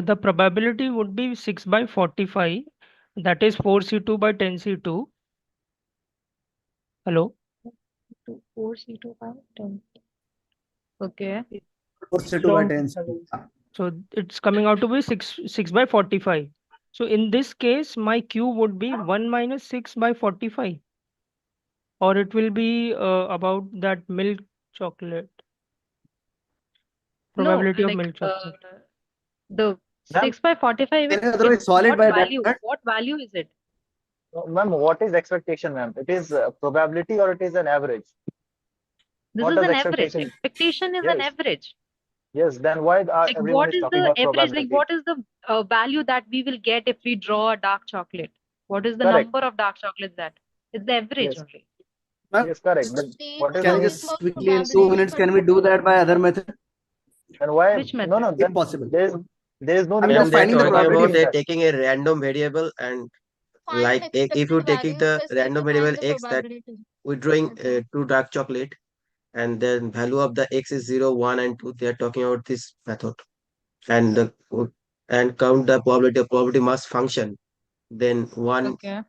the probability would be 6 by 45. That is 4C2 by 10C2. Hello? 4C2 by 10. Okay. 4C2 by 10. So it's coming out to be 6 by 45. So in this case, my Q would be 1 minus 6 by 45. Or it will be about that milk chocolate. No, Probability of like milk chocolate. the Ma'am, 6 by 45 Can you is otherwise solve it what by value? that? What value is it? ma'am, what is expectation, ma'am? It is probability or it is an average? This What is does an average. expectation? Expectation is an Yes, average. yes. Then why Like everyone what is is talking the about average? Like probability? what is the value that we will get if we draw a dark chocolate? What is the Correct. number of dark chocolates that? It's the average Yes. only. Ma'am, Yes, correct. But State what is can the I something just about quickly in probability 2 minutes, but can we not do that by other method and why? Which No, method? no. if Then possible? there is no I need mean, of just And they're finding the talking calculating about probability. they're that. taking a random variable and find like if you expected taking value the specific to random find variable the x that probability. we're drawing That's all. two dark chocolate and then value of the x is 0, 1 and 2. They're talking about this method and the and count the probability mass function. Then one, Okay.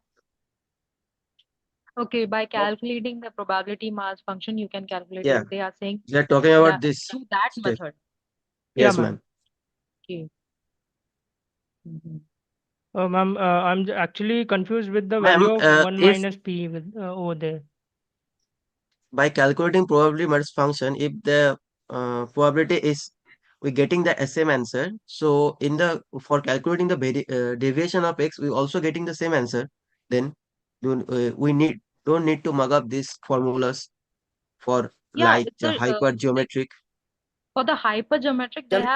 Okay, by But calculating the probability mass function, you can calculate yeah, it. They are saying, they're talking yeah, about this through that step. method. Yeah, Yes, ma'am. ma'am. Okay. Mhm. Ma'am, I'm actually confused with the Ma'am, value of 1 if minus p with over there. by calculating probability mass function, if the probability is we're getting the same answer, so in the for calculating the deviation of x, we're also getting the same answer. Then we don't need to mug up these formulas for Yeah, like it's a like hypergeometric. for the hypergeometric, Can we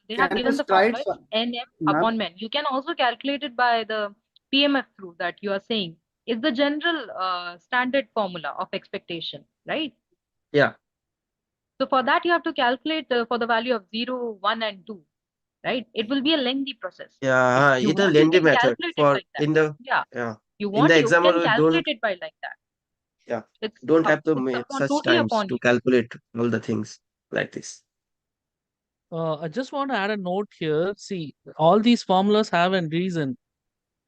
they can have you given the just try it, formula. It's nm ma'am? upon men. You can also calculate it by the PMF rule that you are saying is the general standard formula of expectation, right? Yeah, So for that, you have to calculate for the value of 0, 1, and 2, right? It will be a lengthy process. If yeah, you it's a want, you lengthy can method calculate it for like that. in the Yeah, yeah you in want, the you example can we don't calculate it by like that. yeah It's don't up, have to it's make upon such totally times upon to you. calculate all the things like this. I just want to add a note here. See, all these formulas have a reason.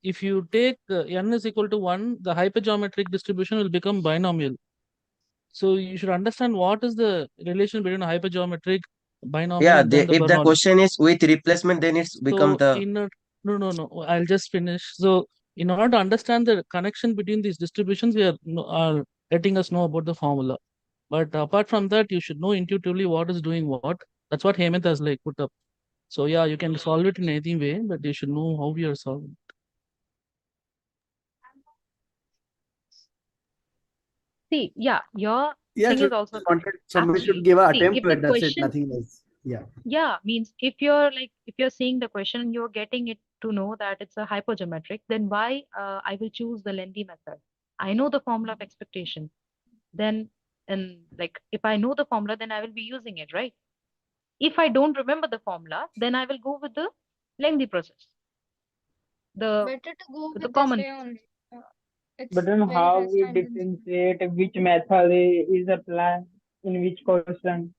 If you take n is equal to 1, the hypergeometric distribution will become binomial. So you should understand what is the relation between a hypergeometric, binomial, Yeah, and then the if the Bernoulli. question is with replacement, then it's become So the no, I'll just finish. So in order to understand the connection between these distributions, we are letting us know about the formula. But apart from that, you should know intuitively what is doing what. That's what Hemant has like put up. So yeah, you can solve it in any way, but you should know how we are solving. See, yeah, your Yeah, thing is should also correct. wanted somebody should Actually, give an see, attempt if to the it. That's it. question, Nothing else. Yeah. yeah, means if you're seeing the question and you're getting it to know that it's a hypergeometric, then why I will choose the lengthy method? I know the formula of expectation. Then, and like if I know the formula, then I will be using it, right? If I don't remember the formula, then I will go with the lengthy process, the Better to go the with this common. way only. Uh, But it's then very how less we time consuming. differentiate which method is applied in which question?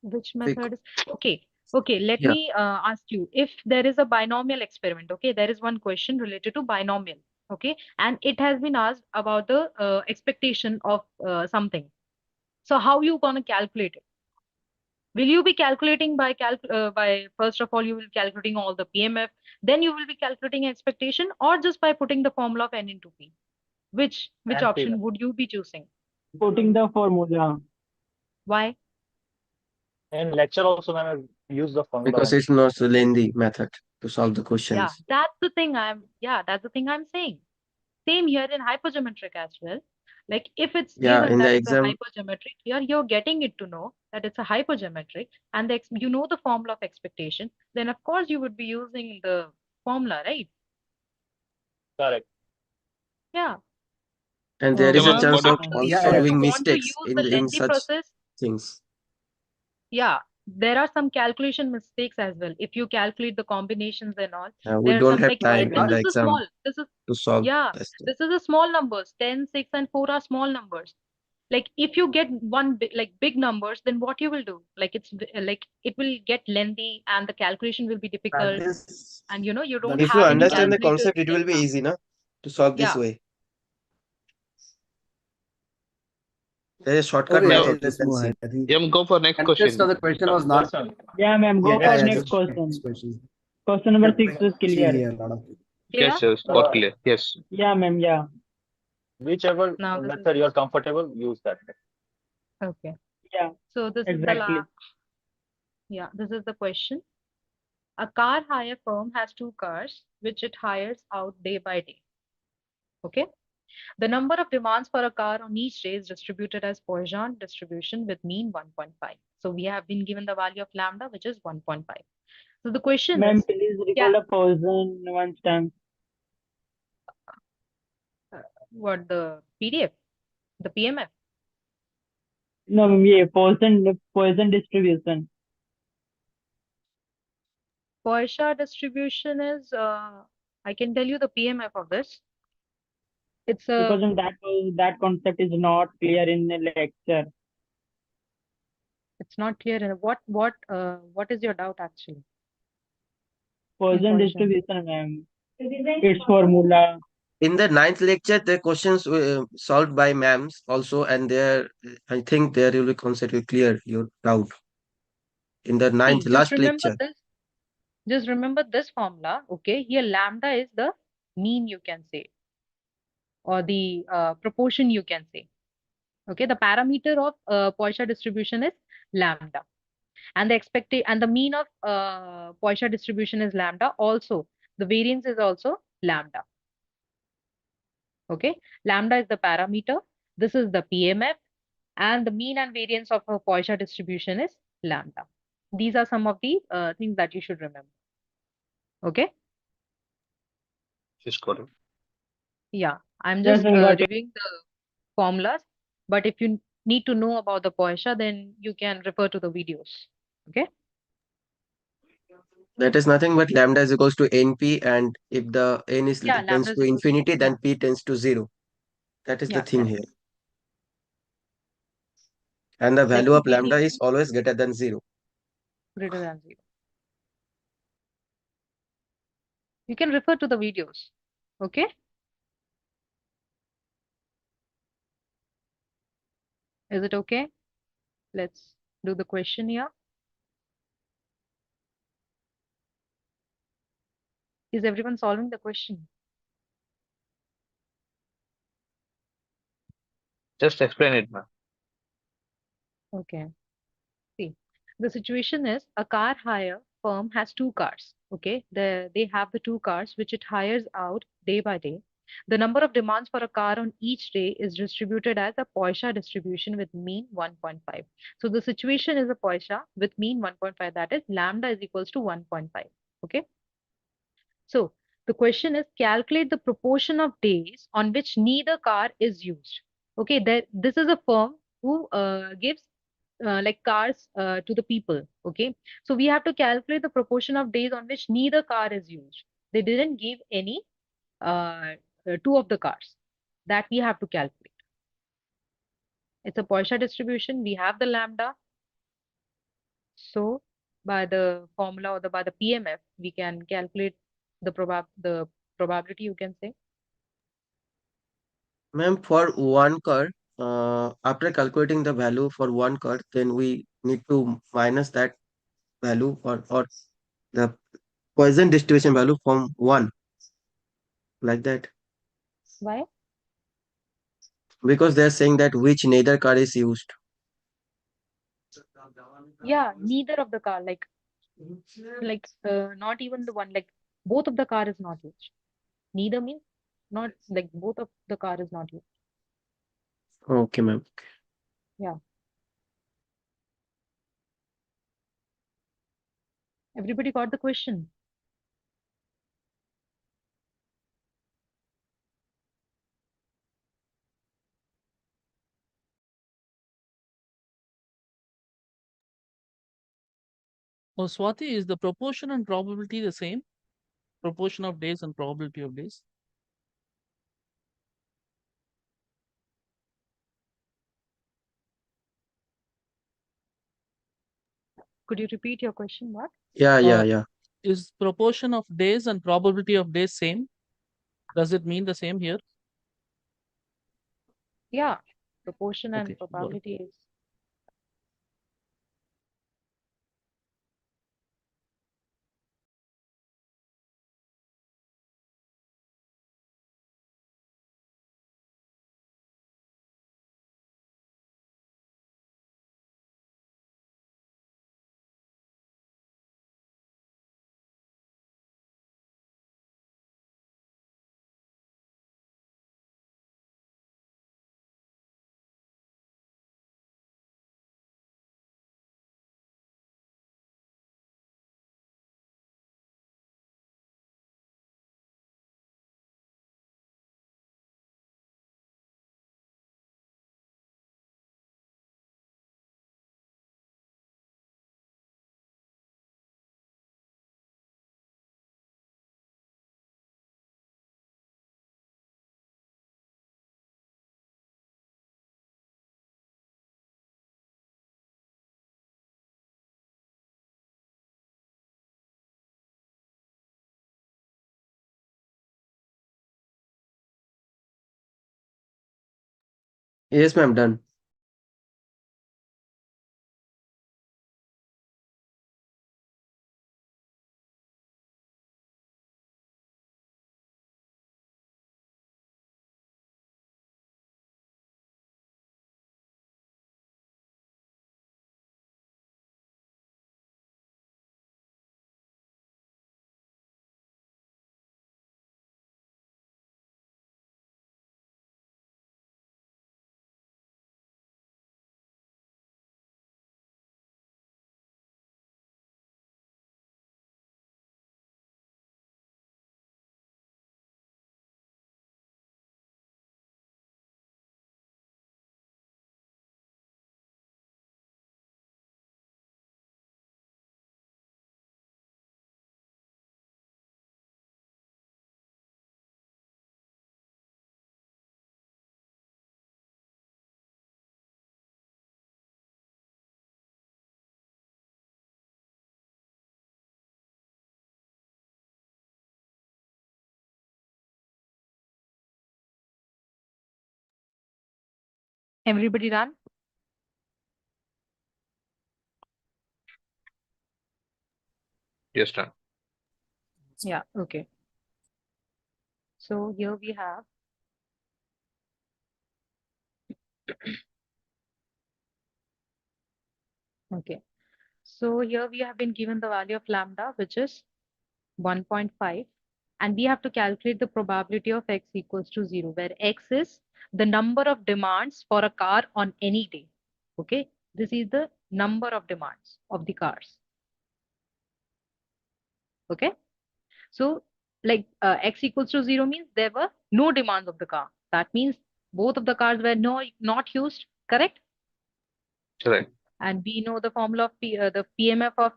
Which bec- method is okay? Okay, let yeah me ask you if there is a binomial experiment. Okay, there is one question related to binomial. Okay, and it has been asked about the expectation of something. So how you gonna calculate it? Will you be calculating by first of all you will calculating all the PMF, then you will be calculating expectation, or just by putting the formula of n into p? Which and option PM. would you be choosing? Putting the formula. Why? In lecture also, when I use the formula because only. it's not a lengthy method to solve the Yeah, questions. that's the thing I'm saying. Same here in hypergeometric as well. Like if it's Yeah, given in that the it's a exam, hypergeometric, you're getting it to know that it's a hypergeometric, and you know the formula of expectation, then of course you would be using the formula, right? Correct. Yeah. and there is Yeah, a ma'am, Ma'am, chance got it. of Yeah. also If Yeah. you doing want to mistakes use the in lengthy such process, things. yeah, there are some calculation mistakes as well. If you calculate the combinations and all, We there are don't some have like time this in the is the exam small. This is to solve yeah, this thing. this is the small numbers. 10, 6, and 4 are small numbers. Like if you get like big numbers, then what you will do? Like like it will get lengthy and the calculation will be That difficult, is and you that don't is If you have any simple. understand the calculators concept, in it the will be exam. easy, na, to solve this Yeah. way. There is a shortcut Okay. Yeah, method Okay. you Let's can move see. ahead. I think yeah, go for next context question. of the question was not. Person. Yeah, ma'am, go Yeah. for Yeah. next Just question. next question. Question number Yep. 6 is See clear. here a lot of. Clear? Yes, yes, got Uh, clear. Yes. Yeah, ma'am, yeah. whichever Now this is method you're comfortable, use that. okay. Yeah, So this is the exactly. this is the question. A car hire firm has 2 cars which it hires out day by day. Okay. The number of demands for a car on each day is distributed as Poisson distribution with mean 1.5. So we have been given the value of lambda, which is 1.5. So the question Ma'am, is, please yeah, recall a Poisson once time. What, the PDF, the PMF? No, yeah, Poisson distribution. Poisson distribution is, I can tell you the PMF of this. It's Because a, that concept is not clear in the lecture. it's not clear. What is your doubt actually in Poisson Poisson? distribution, ma'am. Its formula. In the ninth lecture, the questions were solved by ma'ams also, and there, I think there will be concept will clear your doubt. In the ninth See, just last remember lecture. this. Just remember this formula. Okay, here lambda is the mean, you can say, or the proportion, you can say. Okay, the parameter of Poisson distribution is lambda, and the expected and the mean of Poisson distribution is lambda. Also, the variance is also lambda. Okay, lambda is the parameter. This is the PMF, and the mean and variance of a Poisson distribution is lambda. These are some of the things that you should remember. Okay. Is correct. Yeah, I'm Yes, just I got it. reviewing the formulas, but if you need to know about the Poisson, then you can refer to the videos. Okay. That is nothing but lambda is equals to np, and if the n is Yeah, tends lambda to is equals to, infinity, yeah, then p tends to 0. That is the yeah, thing correct. here. And the Like value of if you lambda need is to always greater than 0. greater than 0, you can refer to the videos. Okay. Is it okay? Let's do the question here. Is everyone solving the question? Just explain it, ma'am. Okay. See, the situation is a car hire firm has two cars. Okay, they have the two cars which it hires out day by day. The number of demands for a car on each day is distributed as a Poisson distribution with mean 1.5. So the situation is a Poisson with mean 1.5. That is lambda is equals to 1.5. Okay. So the question is calculate the proportion of days on which neither car is used. Okay, this is a firm who gives like cars to the people. Okay, so we have to calculate the proportion of days on which neither car is used. They didn't give any two of the cars that we have to calculate. It's a Poisson distribution. We have the lambda. So by the formula or by the PMF, we can calculate the probability, you can say. Ma'am, for one car, after calculating the value for one car, then we need to minus that value, or the Poisson distribution value from 1, like that. Why? Because they're saying that which neither car is used. Yeah, neither of the car, not even the one, like both of the car is not used. Neither means not like both of the car is not used. Okay, ma'am. Yeah. Everybody got the question? Oh, Swati, is the proportion and probability the same? Proportion of days and probability of days? Could you repeat your question? What? Yeah, yeah, Uh, yeah. is proportion of days and probability of days same? Does it mean the same here? Yeah, proportion and Okay, got it. probability is Yes, ma'am, done. Everybody done? Yes, done. Yeah, okay. So here we have okay. So here we have been given the value of lambda, which is 1.5, and we have to calculate the probability of x equals to 0, where x is the number of demands for a car on any day. Okay, this is the number of demands of the cars. Okay, so like x equals to 0 means there were no demands of the car. That means both of the cars were not used, correct? Correct. And we know the formula of the PMF of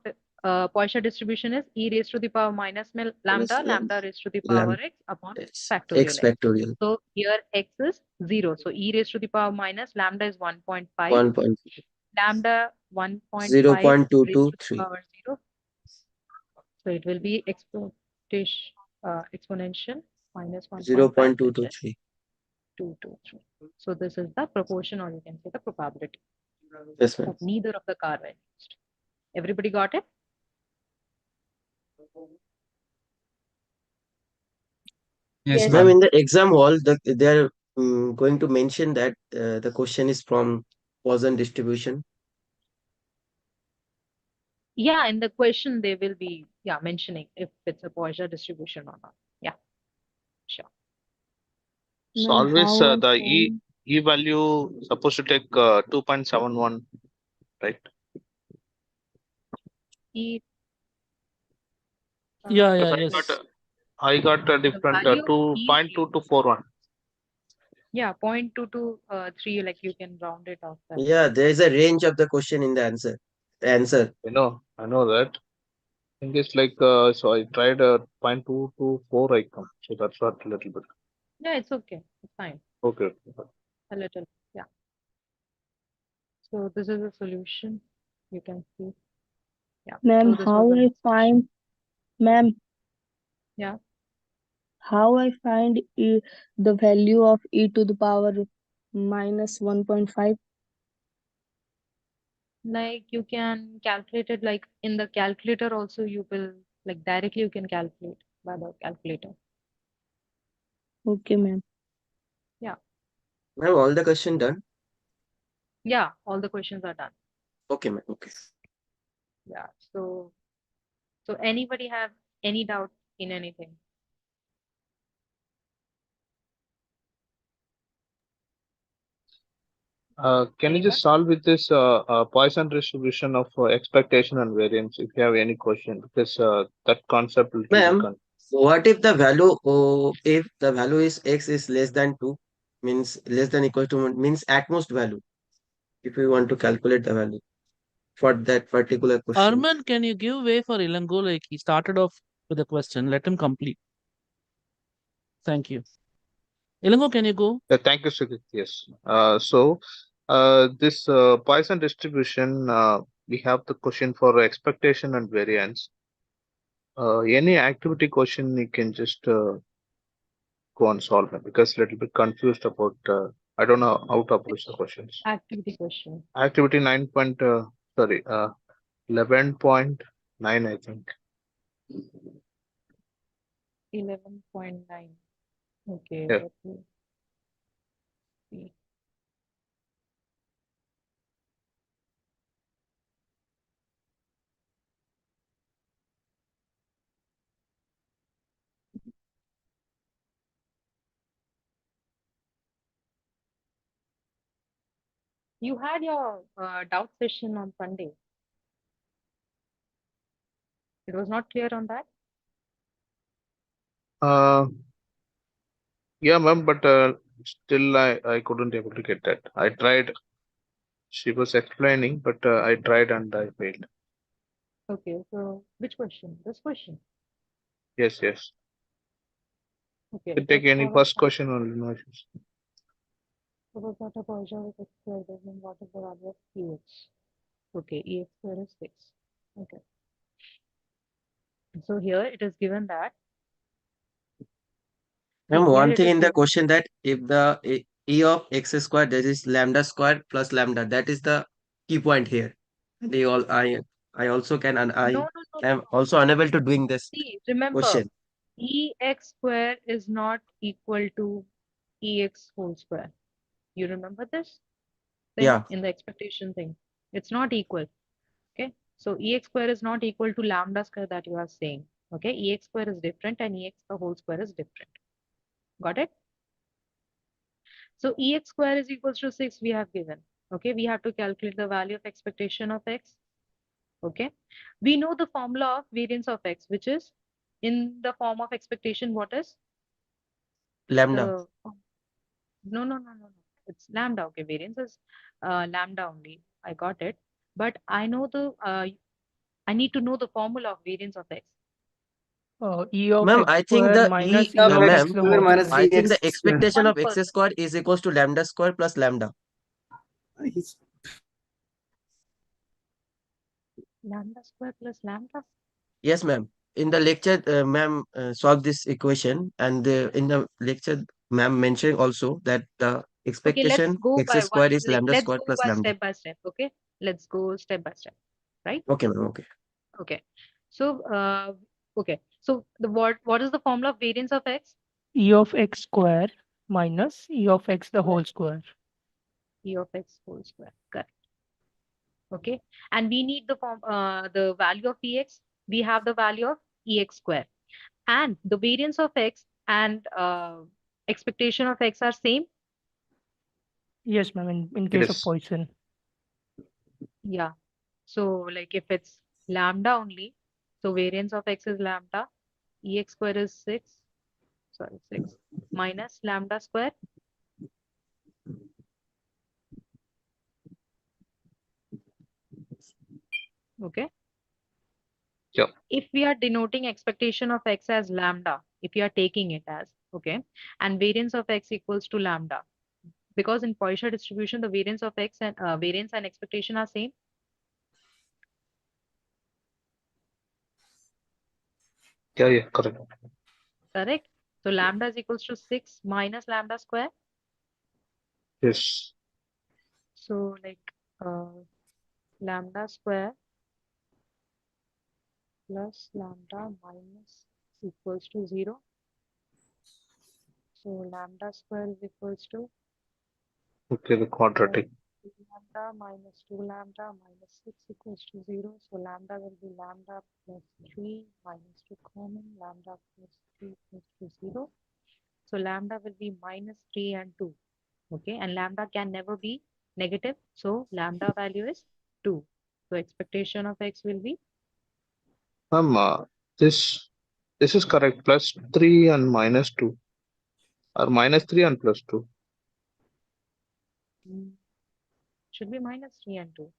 Poisson distribution is e raised to the power minus lambda, lambda raised to the power Lam x upon X factorial x. factorial. So here x is 0. So e raised to the power minus lambda is 1.5. 1. Lambda 1.5 raised to the 0.223. power 0. So it will be exponential minus 1.5, which is 0.223. 223. So this is the proportion, or you can say the probability Yes, ma'am. that neither of the car were used. Everybody got it? Yes, Yes. Ma'am, ma'am. in the exam hall, they are going to mention that the question is from Poisson distribution. Yeah, in the question they will be mentioning if it's a Poisson distribution or not. Yeah, sure. So Ma'am, always how I the find e value supposed to take 2.71, right? E, Yeah, Because yes. I got a the different value of E, 2.2241. yeah, 0.223, like you can round it off. That. Yeah, there is a range of the question in the answer. The answer. I know that. I think it's like so I tried 0.224 I come. So that's what a little bit. Yeah, it's okay. It's fine. Okay. A little. Yeah. So this is the solution. You can see. Yeah. ma'am, So this was the last question. ma'am, Yeah. how I find the value of e to the power minus 1.5? Like you can calculate it like in the calculator also you will like directly you can calculate by the calculator. Okay, ma'am. Yeah. Ma'am, all the question done? Yeah, all the questions are done. Okay, ma'am. Okay. Yeah. So anybody have any doubt in anything? Can you Anyone? just solve with this Poisson distribution of expectation and variance if you have any question? Because that concept will be Ma'am, what if the value if the value is x is less than 2, means less than equal to 1, means at most value, if we want to calculate the value for that particular question. Arman, can you give way for Ilango? Like he started off with a question. Let him complete. Thank you. Ilango, can you go? Thank you, Sukrit. Yes. This Poisson distribution, we have the question for expectation and variance. Any activity question you can just go and solve it because a little bit confused about I don't know how to approach the questions. Activity question. Activity 11.9, I think. 11.9. Okay, Yeah. let me see. You had your doubt session on Sunday. It was not clear on that? Yeah, ma'am, but still I couldn't able to get that. I tried. She was explaining, but I tried and I failed. Okay, so which question? This question. Yes, yes. Okay, You take any first question or no issues. suppose that a Poisson with x square, then what is the value of EX? Okay, EX square is 6. Okay. So here it is given that. And Here one it thing is in the given. question that if the e of x square, that is lambda square plus lambda, that is the key point here. And I also can, and I No. am also unable to doing this See, remember, question. EX square is not equal to EX whole square. You remember this thing Yeah, in the expectation thing? It's not equal. Okay. So EX square is not equal to lambda square that you are saying. Okay. EX square is different and EX the whole square is different. Got it? So EX square is equals to 6 we have given. Okay. We have to calculate the value of expectation of X. Okay. We know the formula of variance of X, which is in the form of expectation. What is? lambda. No. It's lambda. Okay. Variance is lambda only. I got it. But I know I need to know the formula of variance of X. E of Ma'am, x I think square the minus E of E of x x ma'am, the square whole minus square. I think the EX square. expectation of x 1%. square is equals to lambda square plus lambda. He's- Lambda square plus lambda. Yes, ma'am. In the lecture, ma'am solved this equation, and in the lecture, ma'am mentioned also that the Okay, let's expectation go x by one, square is like lambda let's square go plus by lambda. step by step. Okay, let's go step by step. Right? Okay, ma'am. Okay. Okay. So okay. So what is the formula of variance of X? E of x square minus E of x the whole square. E of X whole square. Correct. Okay. And we need the value of EX. We have the value of EX square. And the variance of X and expectation of X are same. Yes, ma'am, in It case of is. Poisson. Yeah. So like if it's lambda only, so variance of X is lambda, EX square is 6, sorry, 6 minus lambda square. Okay. Yeah. If we are denoting expectation of X as lambda, if you are taking it as, okay, and variance of X equals to lambda, because in Poisson distribution, the variance of X and variance and expectation are same. Yeah, correct. Correct. So lambda is equals to 6 minus lambda square. Yes. So like lambda square plus lambda minus equals to 0. So lambda square is equals to Okay, the quadratic. 2 lambda minus 2 lambda minus 6 equals to 0. So lambda will be lambda plus 3 minus 2 common, lambda plus 3 equals to 0. So lambda will be minus 3 and 2. Okay, and lambda can never be negative. So lambda value is 2. So expectation of X will be This is correct. Plus 3 and minus 2. Or minus 3 and plus 2. should be minus 3 and 2.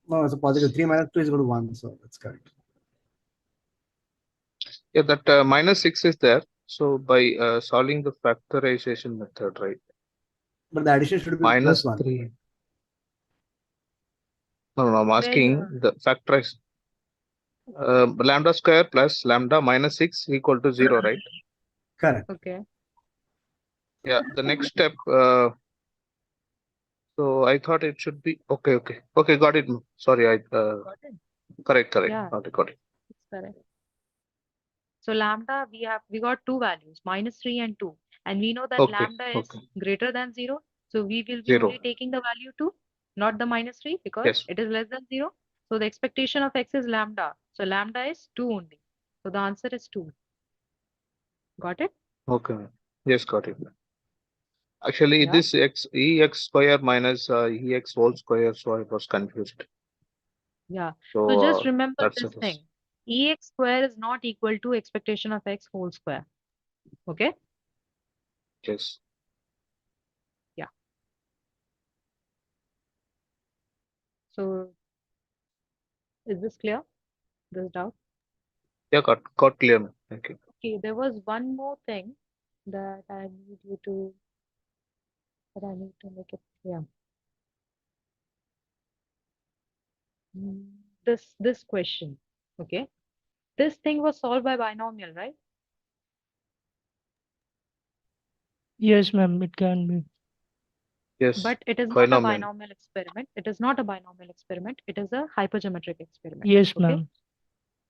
No, it's a positive. 3 minus 2 is equal to 1. So that's correct. Yeah, that minus 6 is there. So by solving the factorization method, right? But the addition should be Minus plus 1. 3. No, I'm Where asking the factorize. Lambda square plus lambda minus 6 equal to 0, right? Correct. okay. Yeah, the next step. So I thought it should be okay. Got it. Sorry, I Got it? correct. Yeah, Got it. it's correct. So lambda, we got two values, -3 and 2. And we know that Okay, lambda is greater than 0. So we will be zero. only taking the value 2, not the -3, because Yes. it is less than 0. So the expectation of x is lambda. So lambda is 2 only. So the answer is 2. Got it? Okay. Yes, got it. Actually, Yeah. this ex square minus ex whole square, so I was confused. Yeah. So So just remember that's this it. thing. Ex square is not equal to expectation of x whole square. Okay? Yes. Yeah. So is this clear? This doubt? Yeah, got clear. Thank you. Okay, there was one more thing that I need you to that I need to make it clear. This question. Okay. This thing was solved by binomial, right? Yes, ma'am, it can be. Yes. But it is not a Binomial. binomial experiment. It is not a binomial experiment. It is a hypergeometric experiment. Yes, Okay. ma'am.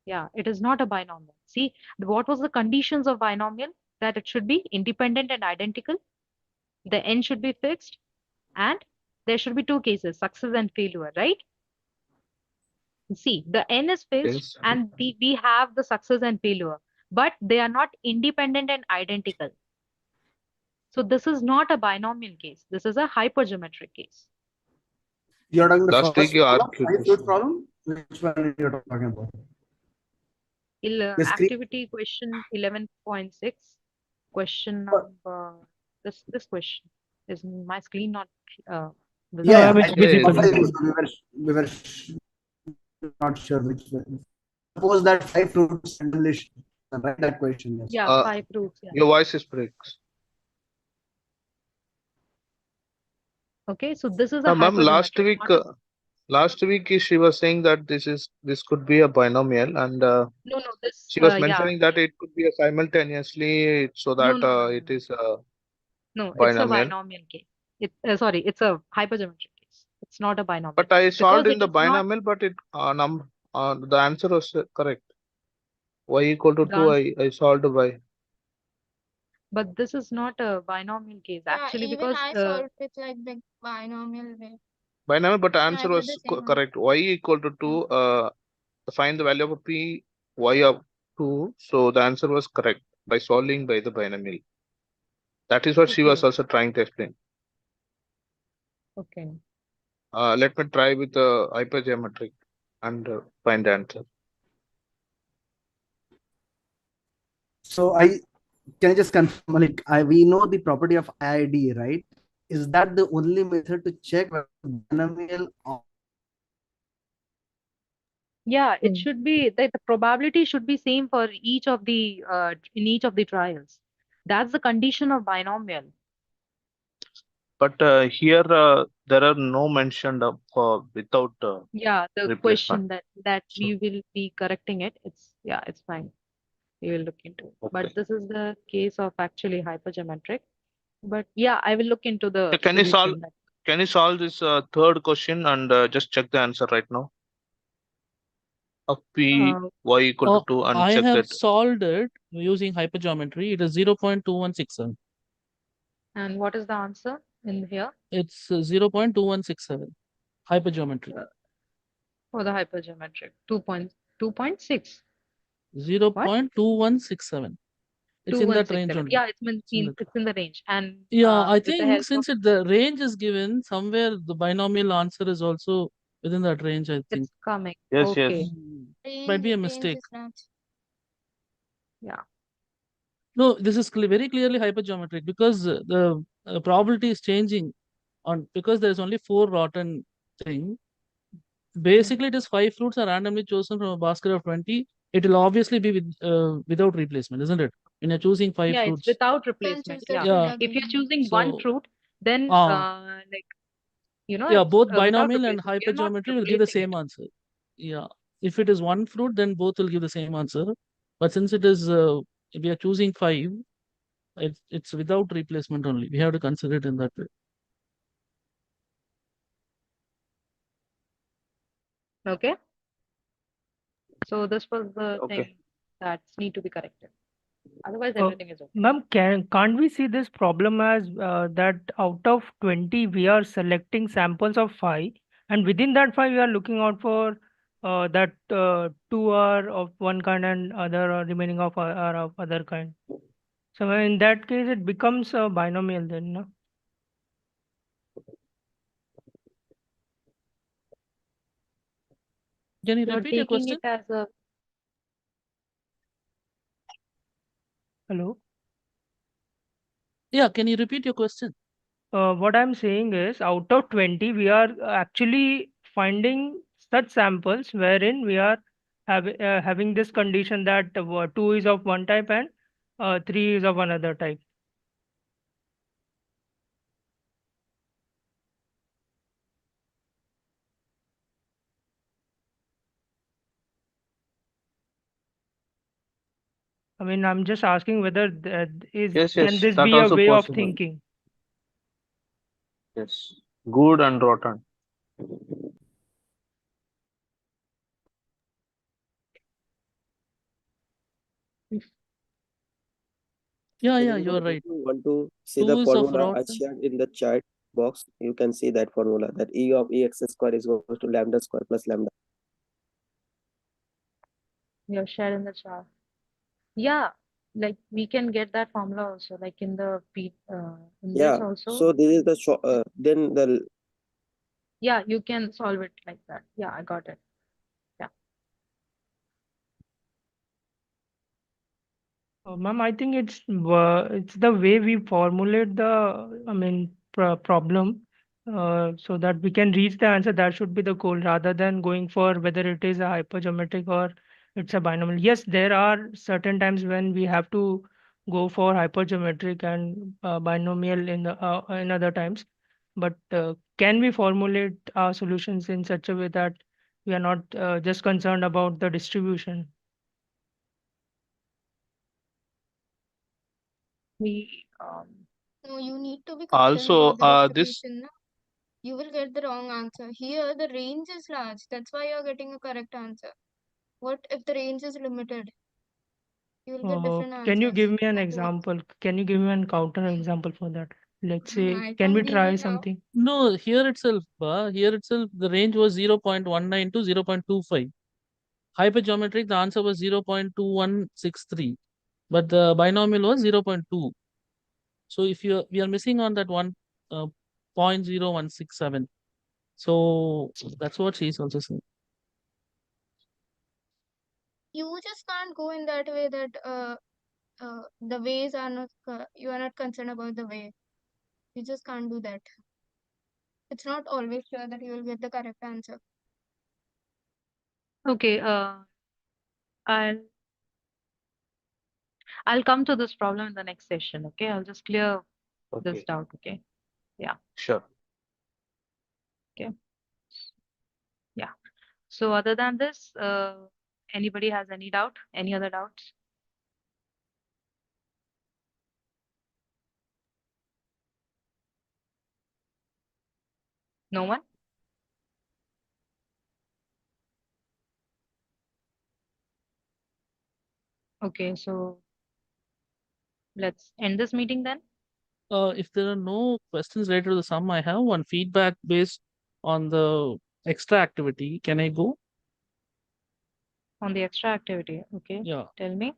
Yeah, it is not a binomial. See, what was the conditions of binomial? That it should be independent and identical. The n should be fixed, and there should be two cases, success and failure, right? See, the n is fixed, Yes. and we have the success and failure, but they are not independent and identical. So this is not a binomial case. This is a hypergeometric case. You're talking the Last first week you problem, argued 5 this. fruit problem? Which one you're talking about? The screen. Activity question 11.6. Question number, this question. Is my screen not visible? Yeah, Ma'am, it's Yeah, visible. we were not sure which one. Suppose that 5 fruits suddenly right? That question. Yes. Yeah, 5 fruits. Yeah. Your voice is breaks. Okay, so this is a Ma'am, hypergeometric. last week she was saying that this could be a binomial, and No, this she was yeah. mentioning that it could be a simultaneously, so that it is a No, it's a binomial. binomial case. Sorry, it's a hypergeometric case. It's not a binomial. But I solved because in the binomial, but it the answer was correct. Y equal to 2, I solved by. But this is not a binomial case actually, Even because I solved with like the binomial way. Binomial, but the answer I did was the same. correct. Y equal to 2, find the value of a p, y of 2. So the answer was correct by solving by the binomial. That is what she was also trying to explain. Okay. Let me try with the hypergeometric and find the answer. So can I just confirm, like we know the property of IID, right? Is that the only method to check whether binomial or Yeah, it should be the probability should be same for each of the in each of the trials. That's the condition of binomial. But here there are no mentioned of without Yeah, the replacement. question that we will be correcting it. It's fine. We will look into it. But this is the case of actually hypergeometric. But yeah, I will look into the Can you solve? solution. Can you solve this third question and just check the answer right now? Of p y equal to 2 and I check have that. solved it using hypergeometry. It is 0.2167. And what is the answer in here? It's 0.2167. Hypergeometry. For the hypergeometric, 2.6. 0.2167. It's in that range only. Yeah, it's in the range. And yeah, I with the think help since of the range is given, somewhere the binomial answer is also within that range, I think. it's coming. Yes, Okay. Might be a mistake. Yeah. No, this is very clearly hypergeometric because the probability is changing because there's only 4 rotten thing. Basically, it is 5 fruits are randomly chosen from a basket of 20. It will obviously be without replacement, isn't it? When you're choosing 5 Yeah, fruits. it's without replacement. Yeah. Yeah. If you're choosing So, one fruit, then like yeah, it's both without binomial and replacement. You're not hypergeometry will give the replacing same answer. Yeah. If it is one fruit, then both will give the same answer. But since it is, if we are choosing 5, It's without replacement only. We have to consider it in that way. Okay. So this was the Okay. thing that need to be corrected. Otherwise, Uh, everything is okay. Ma'am, can't we see this problem as that out of 20 we are selecting samples of 5, and within that 5 we are looking out for that 2 are of one kind and other are remaining of are of other kind. So in that case it becomes a binomial then, no? Can you You're repeat your taking question? it as a Hello? Yeah, can you repeat your question? What I'm saying is, out of 20, we are actually finding such samples wherein we are having this condition that 2 is of one type and 3 is of another type. I mean, I'm just asking whether Yes, can yes, this that be a also way of possible. thinking? Yes. Good and rotten. Yeah, If you are right. you want to see 2 the is of formula I rotten. shared in the chat box, you can see that formula that E of EX square is equal to lambda square plus lambda. you're shared in the chart. Yeah, like we can get that formula also, like in the in this Yeah. also. So this is the then the Yeah, you can solve it like that. Yeah, I got it. Yeah. Ma'am, I think it's the way we formulate the, I mean, problem, so that we can reach the answer. That should be the goal, rather than going for whether it is a hypergeometric or it's a binomial. Yes, there are certain times when we have to go for hypergeometric and binomial in other times. But can we formulate our solutions in such a way that we are not just concerned about the distribution? We No, you need to be concerned Also, about the this distribution. Na? You will get the wrong answer. Here, the range is large. That's why you're getting a correct answer. What if the range is limited? You will get different Can you give answers. me an Like what? example? Can you give me an counter example for that? Let's say, I can we can't give try it now. something? No, here itself, the range was 0.19 to 0.25. Hypergeometric, the answer was 0.2163, but the binomial was 0.2. So if we are missing on that one, 0.0167. So that's what she's also saying. You just can't go in that way that the ways are not, you are not concerned about the way. You just can't do that. It's not always sure that you will get the correct answer. okay. I'll I'll come to this problem in the next session. Okay, I'll just clear this okay, doubt. Okay. Yeah. sure. Okay. Yeah. So other than this, anybody has any doubt? Any other doubts? No one? Okay, so let's end this meeting then. If there are no questions related to the sum, I have one feedback based on the extra activity. Can I go? On the extra activity. Okay. Yeah. Tell me.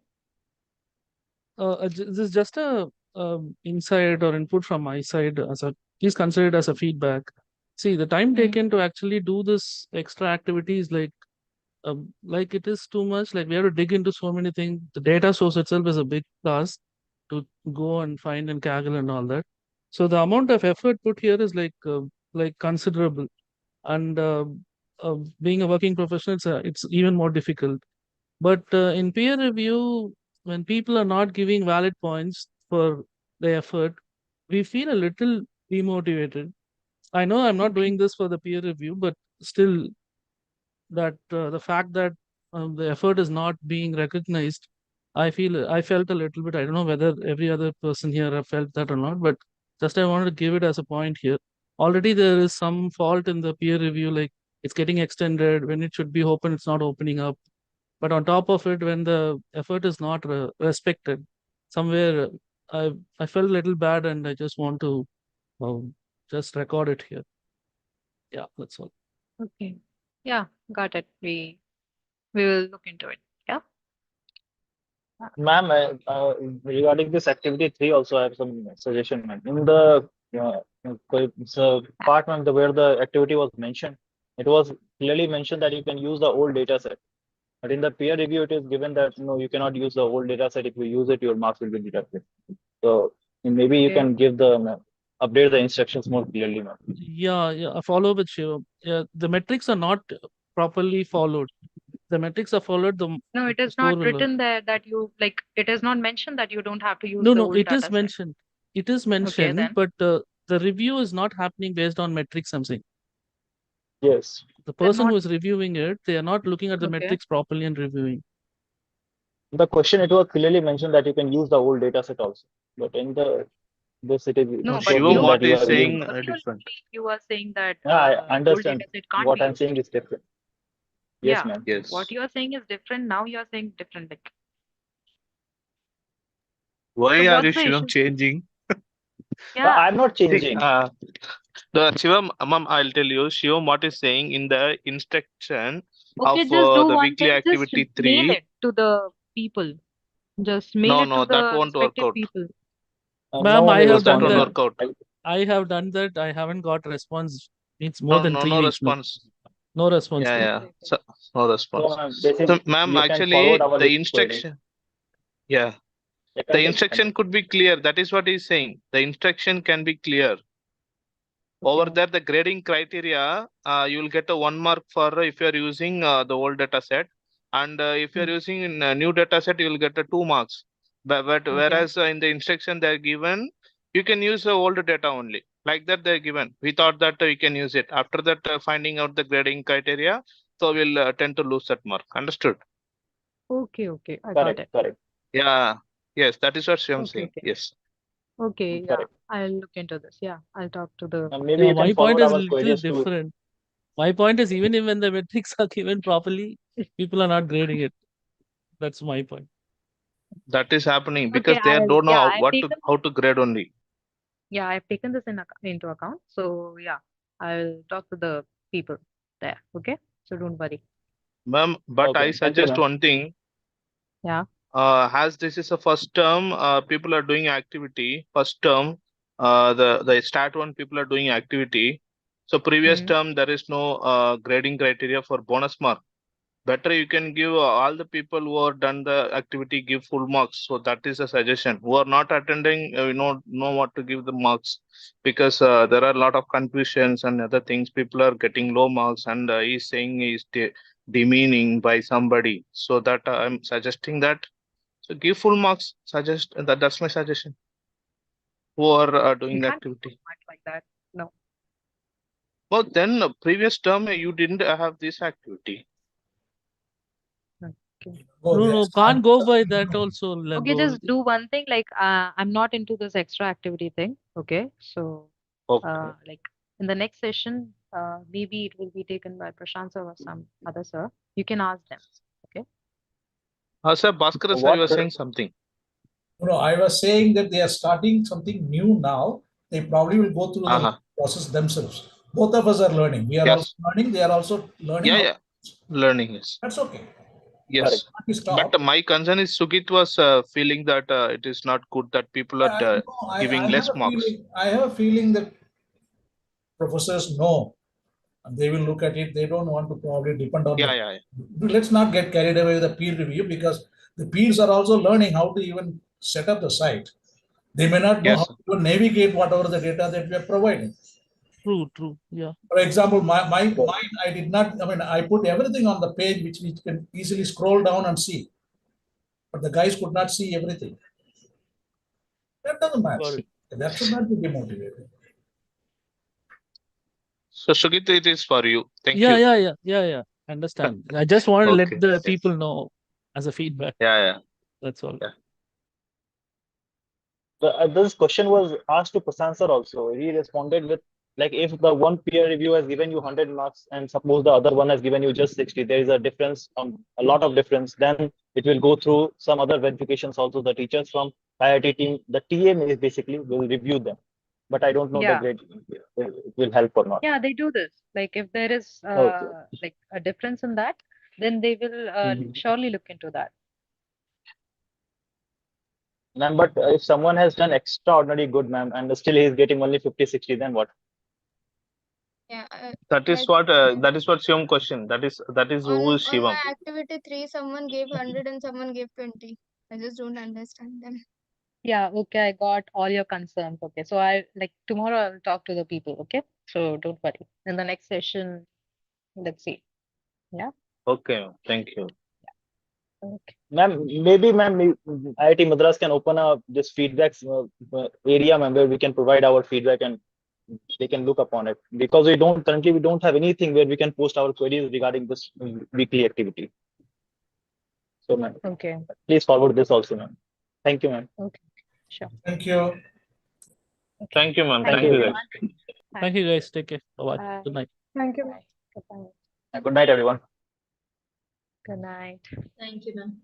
This is just a insight or input from my side please consider it as a feedback. See, the time taken to actually do this extra activity is like it is too much. Like we have to dig into so many things. The data source itself is a big task to go and find and Kaggle and all that. So the amount of effort put here is like considerable. And being a working professional, it's even more difficult. But in peer review, when people are not giving valid points for the effort, we feel a little demotivated. I know I'm not Okay. doing this for the peer review, but still, that the fact that the effort is not being recognized I felt a little bit, I don't know whether every other person here have felt that or not, but just I wanted to give it as a point here. Already there is some fault in the peer review, like it's getting extended when it should be open, it's not opening up. But on top of it, when the effort is not respected, somewhere I felt a little bad, and I just want to just record it here. Yeah, that's all. Okay. Yeah, got it. We will look into it. Yeah. Ma'am, regarding this activity 3 also I have some suggestion, ma'am. In the part, ma'am, where the activity was mentioned, it was clearly mentioned that you can use the old data set. But in the peer review, it is given that no, you cannot use the old data set. If you use it, your marks will be deducted. So maybe you Okay. can give the update the instructions more clearly, ma'am. Yeah, I follow with Shivam. Yeah, the metrics are not properly followed. The metrics are followed, the No, it is score not will written there that you like. It is not mentioned that you don't have to use no, the no, old it data is set. mentioned. It is Okay, mentioned, then. but the review is not happening based on metrics, I'm saying. Yes. The Then person not who is reviewing it, they are not looking at the okay. metrics properly and reviewing. The question, it was clearly mentioned that you can use the old data set also. But in this it is No, No, but shown Shivam, you, what that you is have in used. saying the peer different. review, you are saying that Yeah, I old understand. data set can't What be I'm used. saying is different. Yes, Yeah, ma'am. what Yes. you are saying is different. Now you are saying different. Like, Why so are you, what's the Shivam, issue? changing? Yeah. I'm not See, changing. the Shivam, ma'am, I'll tell you, Shivam, what is saying in the instruction Okay, of just do the one weekly thing. Just activity mail 3. it to the people. Just mail No, it to no, that the won't work respective out. people. No Ma'am, one I is Because have that done responding, won't that. ma'am. work out. I have done that. I haven't got response. It's more No, than no, 3 no weeks now. response. No response Yeah, there. yeah. Okay. So, no So, response. this is, So, ma'am, you can forward actually, our the query. instruction, yeah, the Continue, instruction continue. could be clear. That is what he's saying. The instruction can be clear. Over Okay. there, the grading criteria, you will get a 1 mark for if you are using the old data set. And if you are using in a new data set, you will get a 2 marks. But Okay. whereas in the instruction they are given, you can use the old data only. Like that they are given. We thought that we can use it. After that, finding out the grading criteria, so we'll tend to lose that mark. Understood? Okay. Okay. I got Correct, it. correct. Yeah. Yes, that is what I'm Okay. saying. Okay. Yes. Okay. Yeah. Correct. I'll look into this. Yeah. I'll talk to the. Maybe Yeah, you can my point forward is a our little queries to. different. My point is, even when the metrics are given properly, people are not grading it. That's my point. That is happening Okay. because they don't know Yeah. I've what to taken. how to grade only. Yeah. I've taken this into account. So yeah, I'll talk to the people there. Okay. So don't worry. Ma'am, but Okay, I thank you, suggest ma'am. one thing. Yeah. As this is a first term, people are doing activity. First term, the start one people are doing activity. So previous Hmm. term there is no grading criteria for bonus mark. Better you can give all the people who are done the activity give full marks. So that is a suggestion. Who are not attending, know what to give the marks, because there are a lot of confusions and other things. People are getting low marks, and he's saying he's demeaning by somebody. So that I'm suggesting that. So give full marks. Suggest that. That's my suggestion. Who are You doing the can't do activity? much like that. No. But then previous term you didn't have this activity. Okay. No, can't go by that also, Okay, Lego. just do one thing. Like, I'm not into this extra activity thing. Okay, so Okay. like in the next session, maybe it will be taken by Prashant sir or some other sir. You can ask them. Okay. Sir Bhaskar sir, you What? were saying something. No, I was saying that they are starting something new now. They probably will go through the Uh-huh. process themselves. Both of us are learning. We are also Yes. learning. They are also learning Yeah, how. yeah. Learning is. That's okay. Correct. Yes. Not to But stop. my concern is Sugit was feeling that it is not good that people are I giving have less a marks. feeling. I have a feeling that professors know, and they will look at it. They don't want to probably depend on Yeah, the. yeah, yeah. Let's not get carried away with the peer review, because the peers are also learning how to even set up the site. They may not know how Yes. to navigate whatever the data that we are providing. True. Yeah. For example, mine, I did not, I mean, I put everything on the page which we can easily scroll down and see, but the guys could not see everything. That doesn't Got matter. it. That should not be demotivated. So Sugit, it is for you. Thank Yeah, you. yeah. Understand. I just want to let Okay. the Yes. people know as a feedback. Yeah, yeah. That's all. Yeah. This question was asked to Prasan sir also. He responded with, like, if the one peer review has given you 100 marks and suppose the other one has given you just 60, there is a difference, a lot of difference, then it will go through some other verifications also. The teachers from IIT team, the TA basically will review them. But I don't know the Yeah. grade, it will help or not. Yeah, they do this. Like if there is Okay. like a difference in that, then they will Mhm. surely look into that. Ma'am, but if someone has done extraordinary good, ma'am, and still he is getting only 50, 60, then what? Yeah, That is like what Shivam question. That is who is on Shivam. my activity 3, someone gave 100 and someone gave 20. I just don't understand them. Yeah, okay, I got all your concerns. Okay, so I like tomorrow I'll talk to the people. Okay, so don't worry. In the next session, let's see. Yeah. Okay, thank you. Okay. Ma'am, maybe ma'am, IIT Madras can open a this feedback area, ma'am, where we can provide our feedback and they can look upon it, because we don't have anything where we can post our queries regarding this weekly activity. So ma'am, Okay. please forward this also, ma'am. Thank you, ma'am. Okay. Sure. Thank you. Okay. Thank you, ma'am. Thank Thank you, you, guys. everyone. Thank you, guys. Take care. Bye-bye. Bye. Good night. Thank you. Bye. Goodbye. Good night, everyone. Good night. Thank you, ma'am.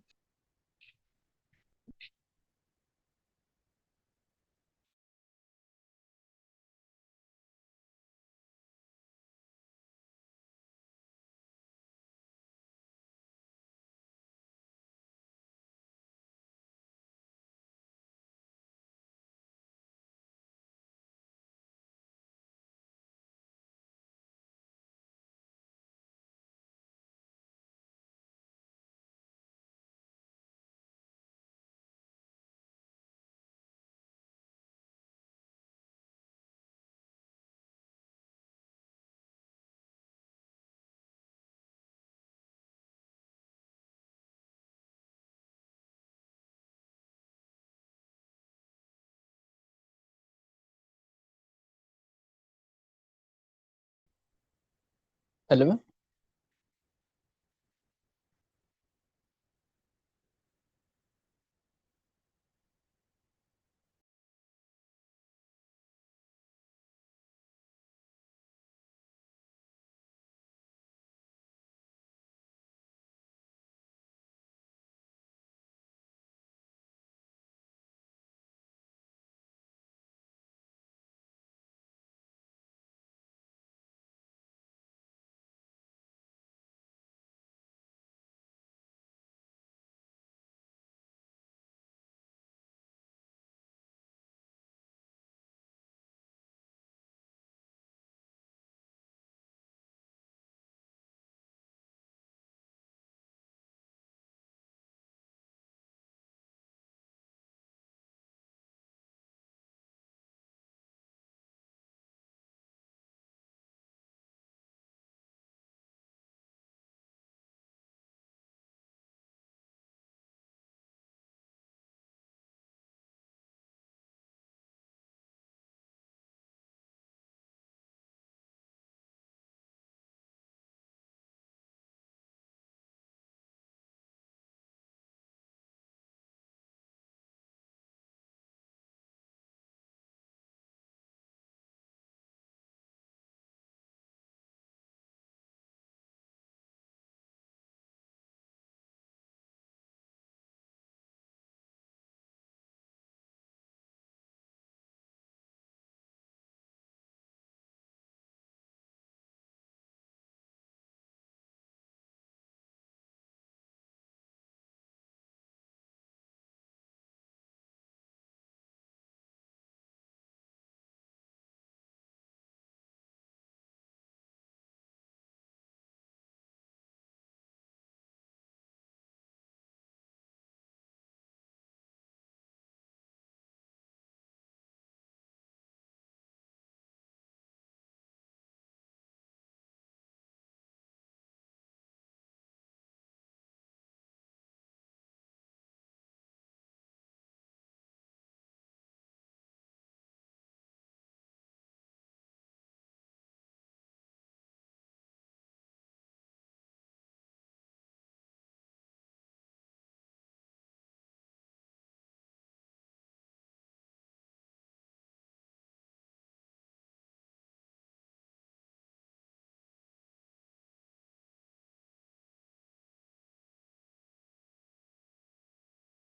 Hello, ma'am.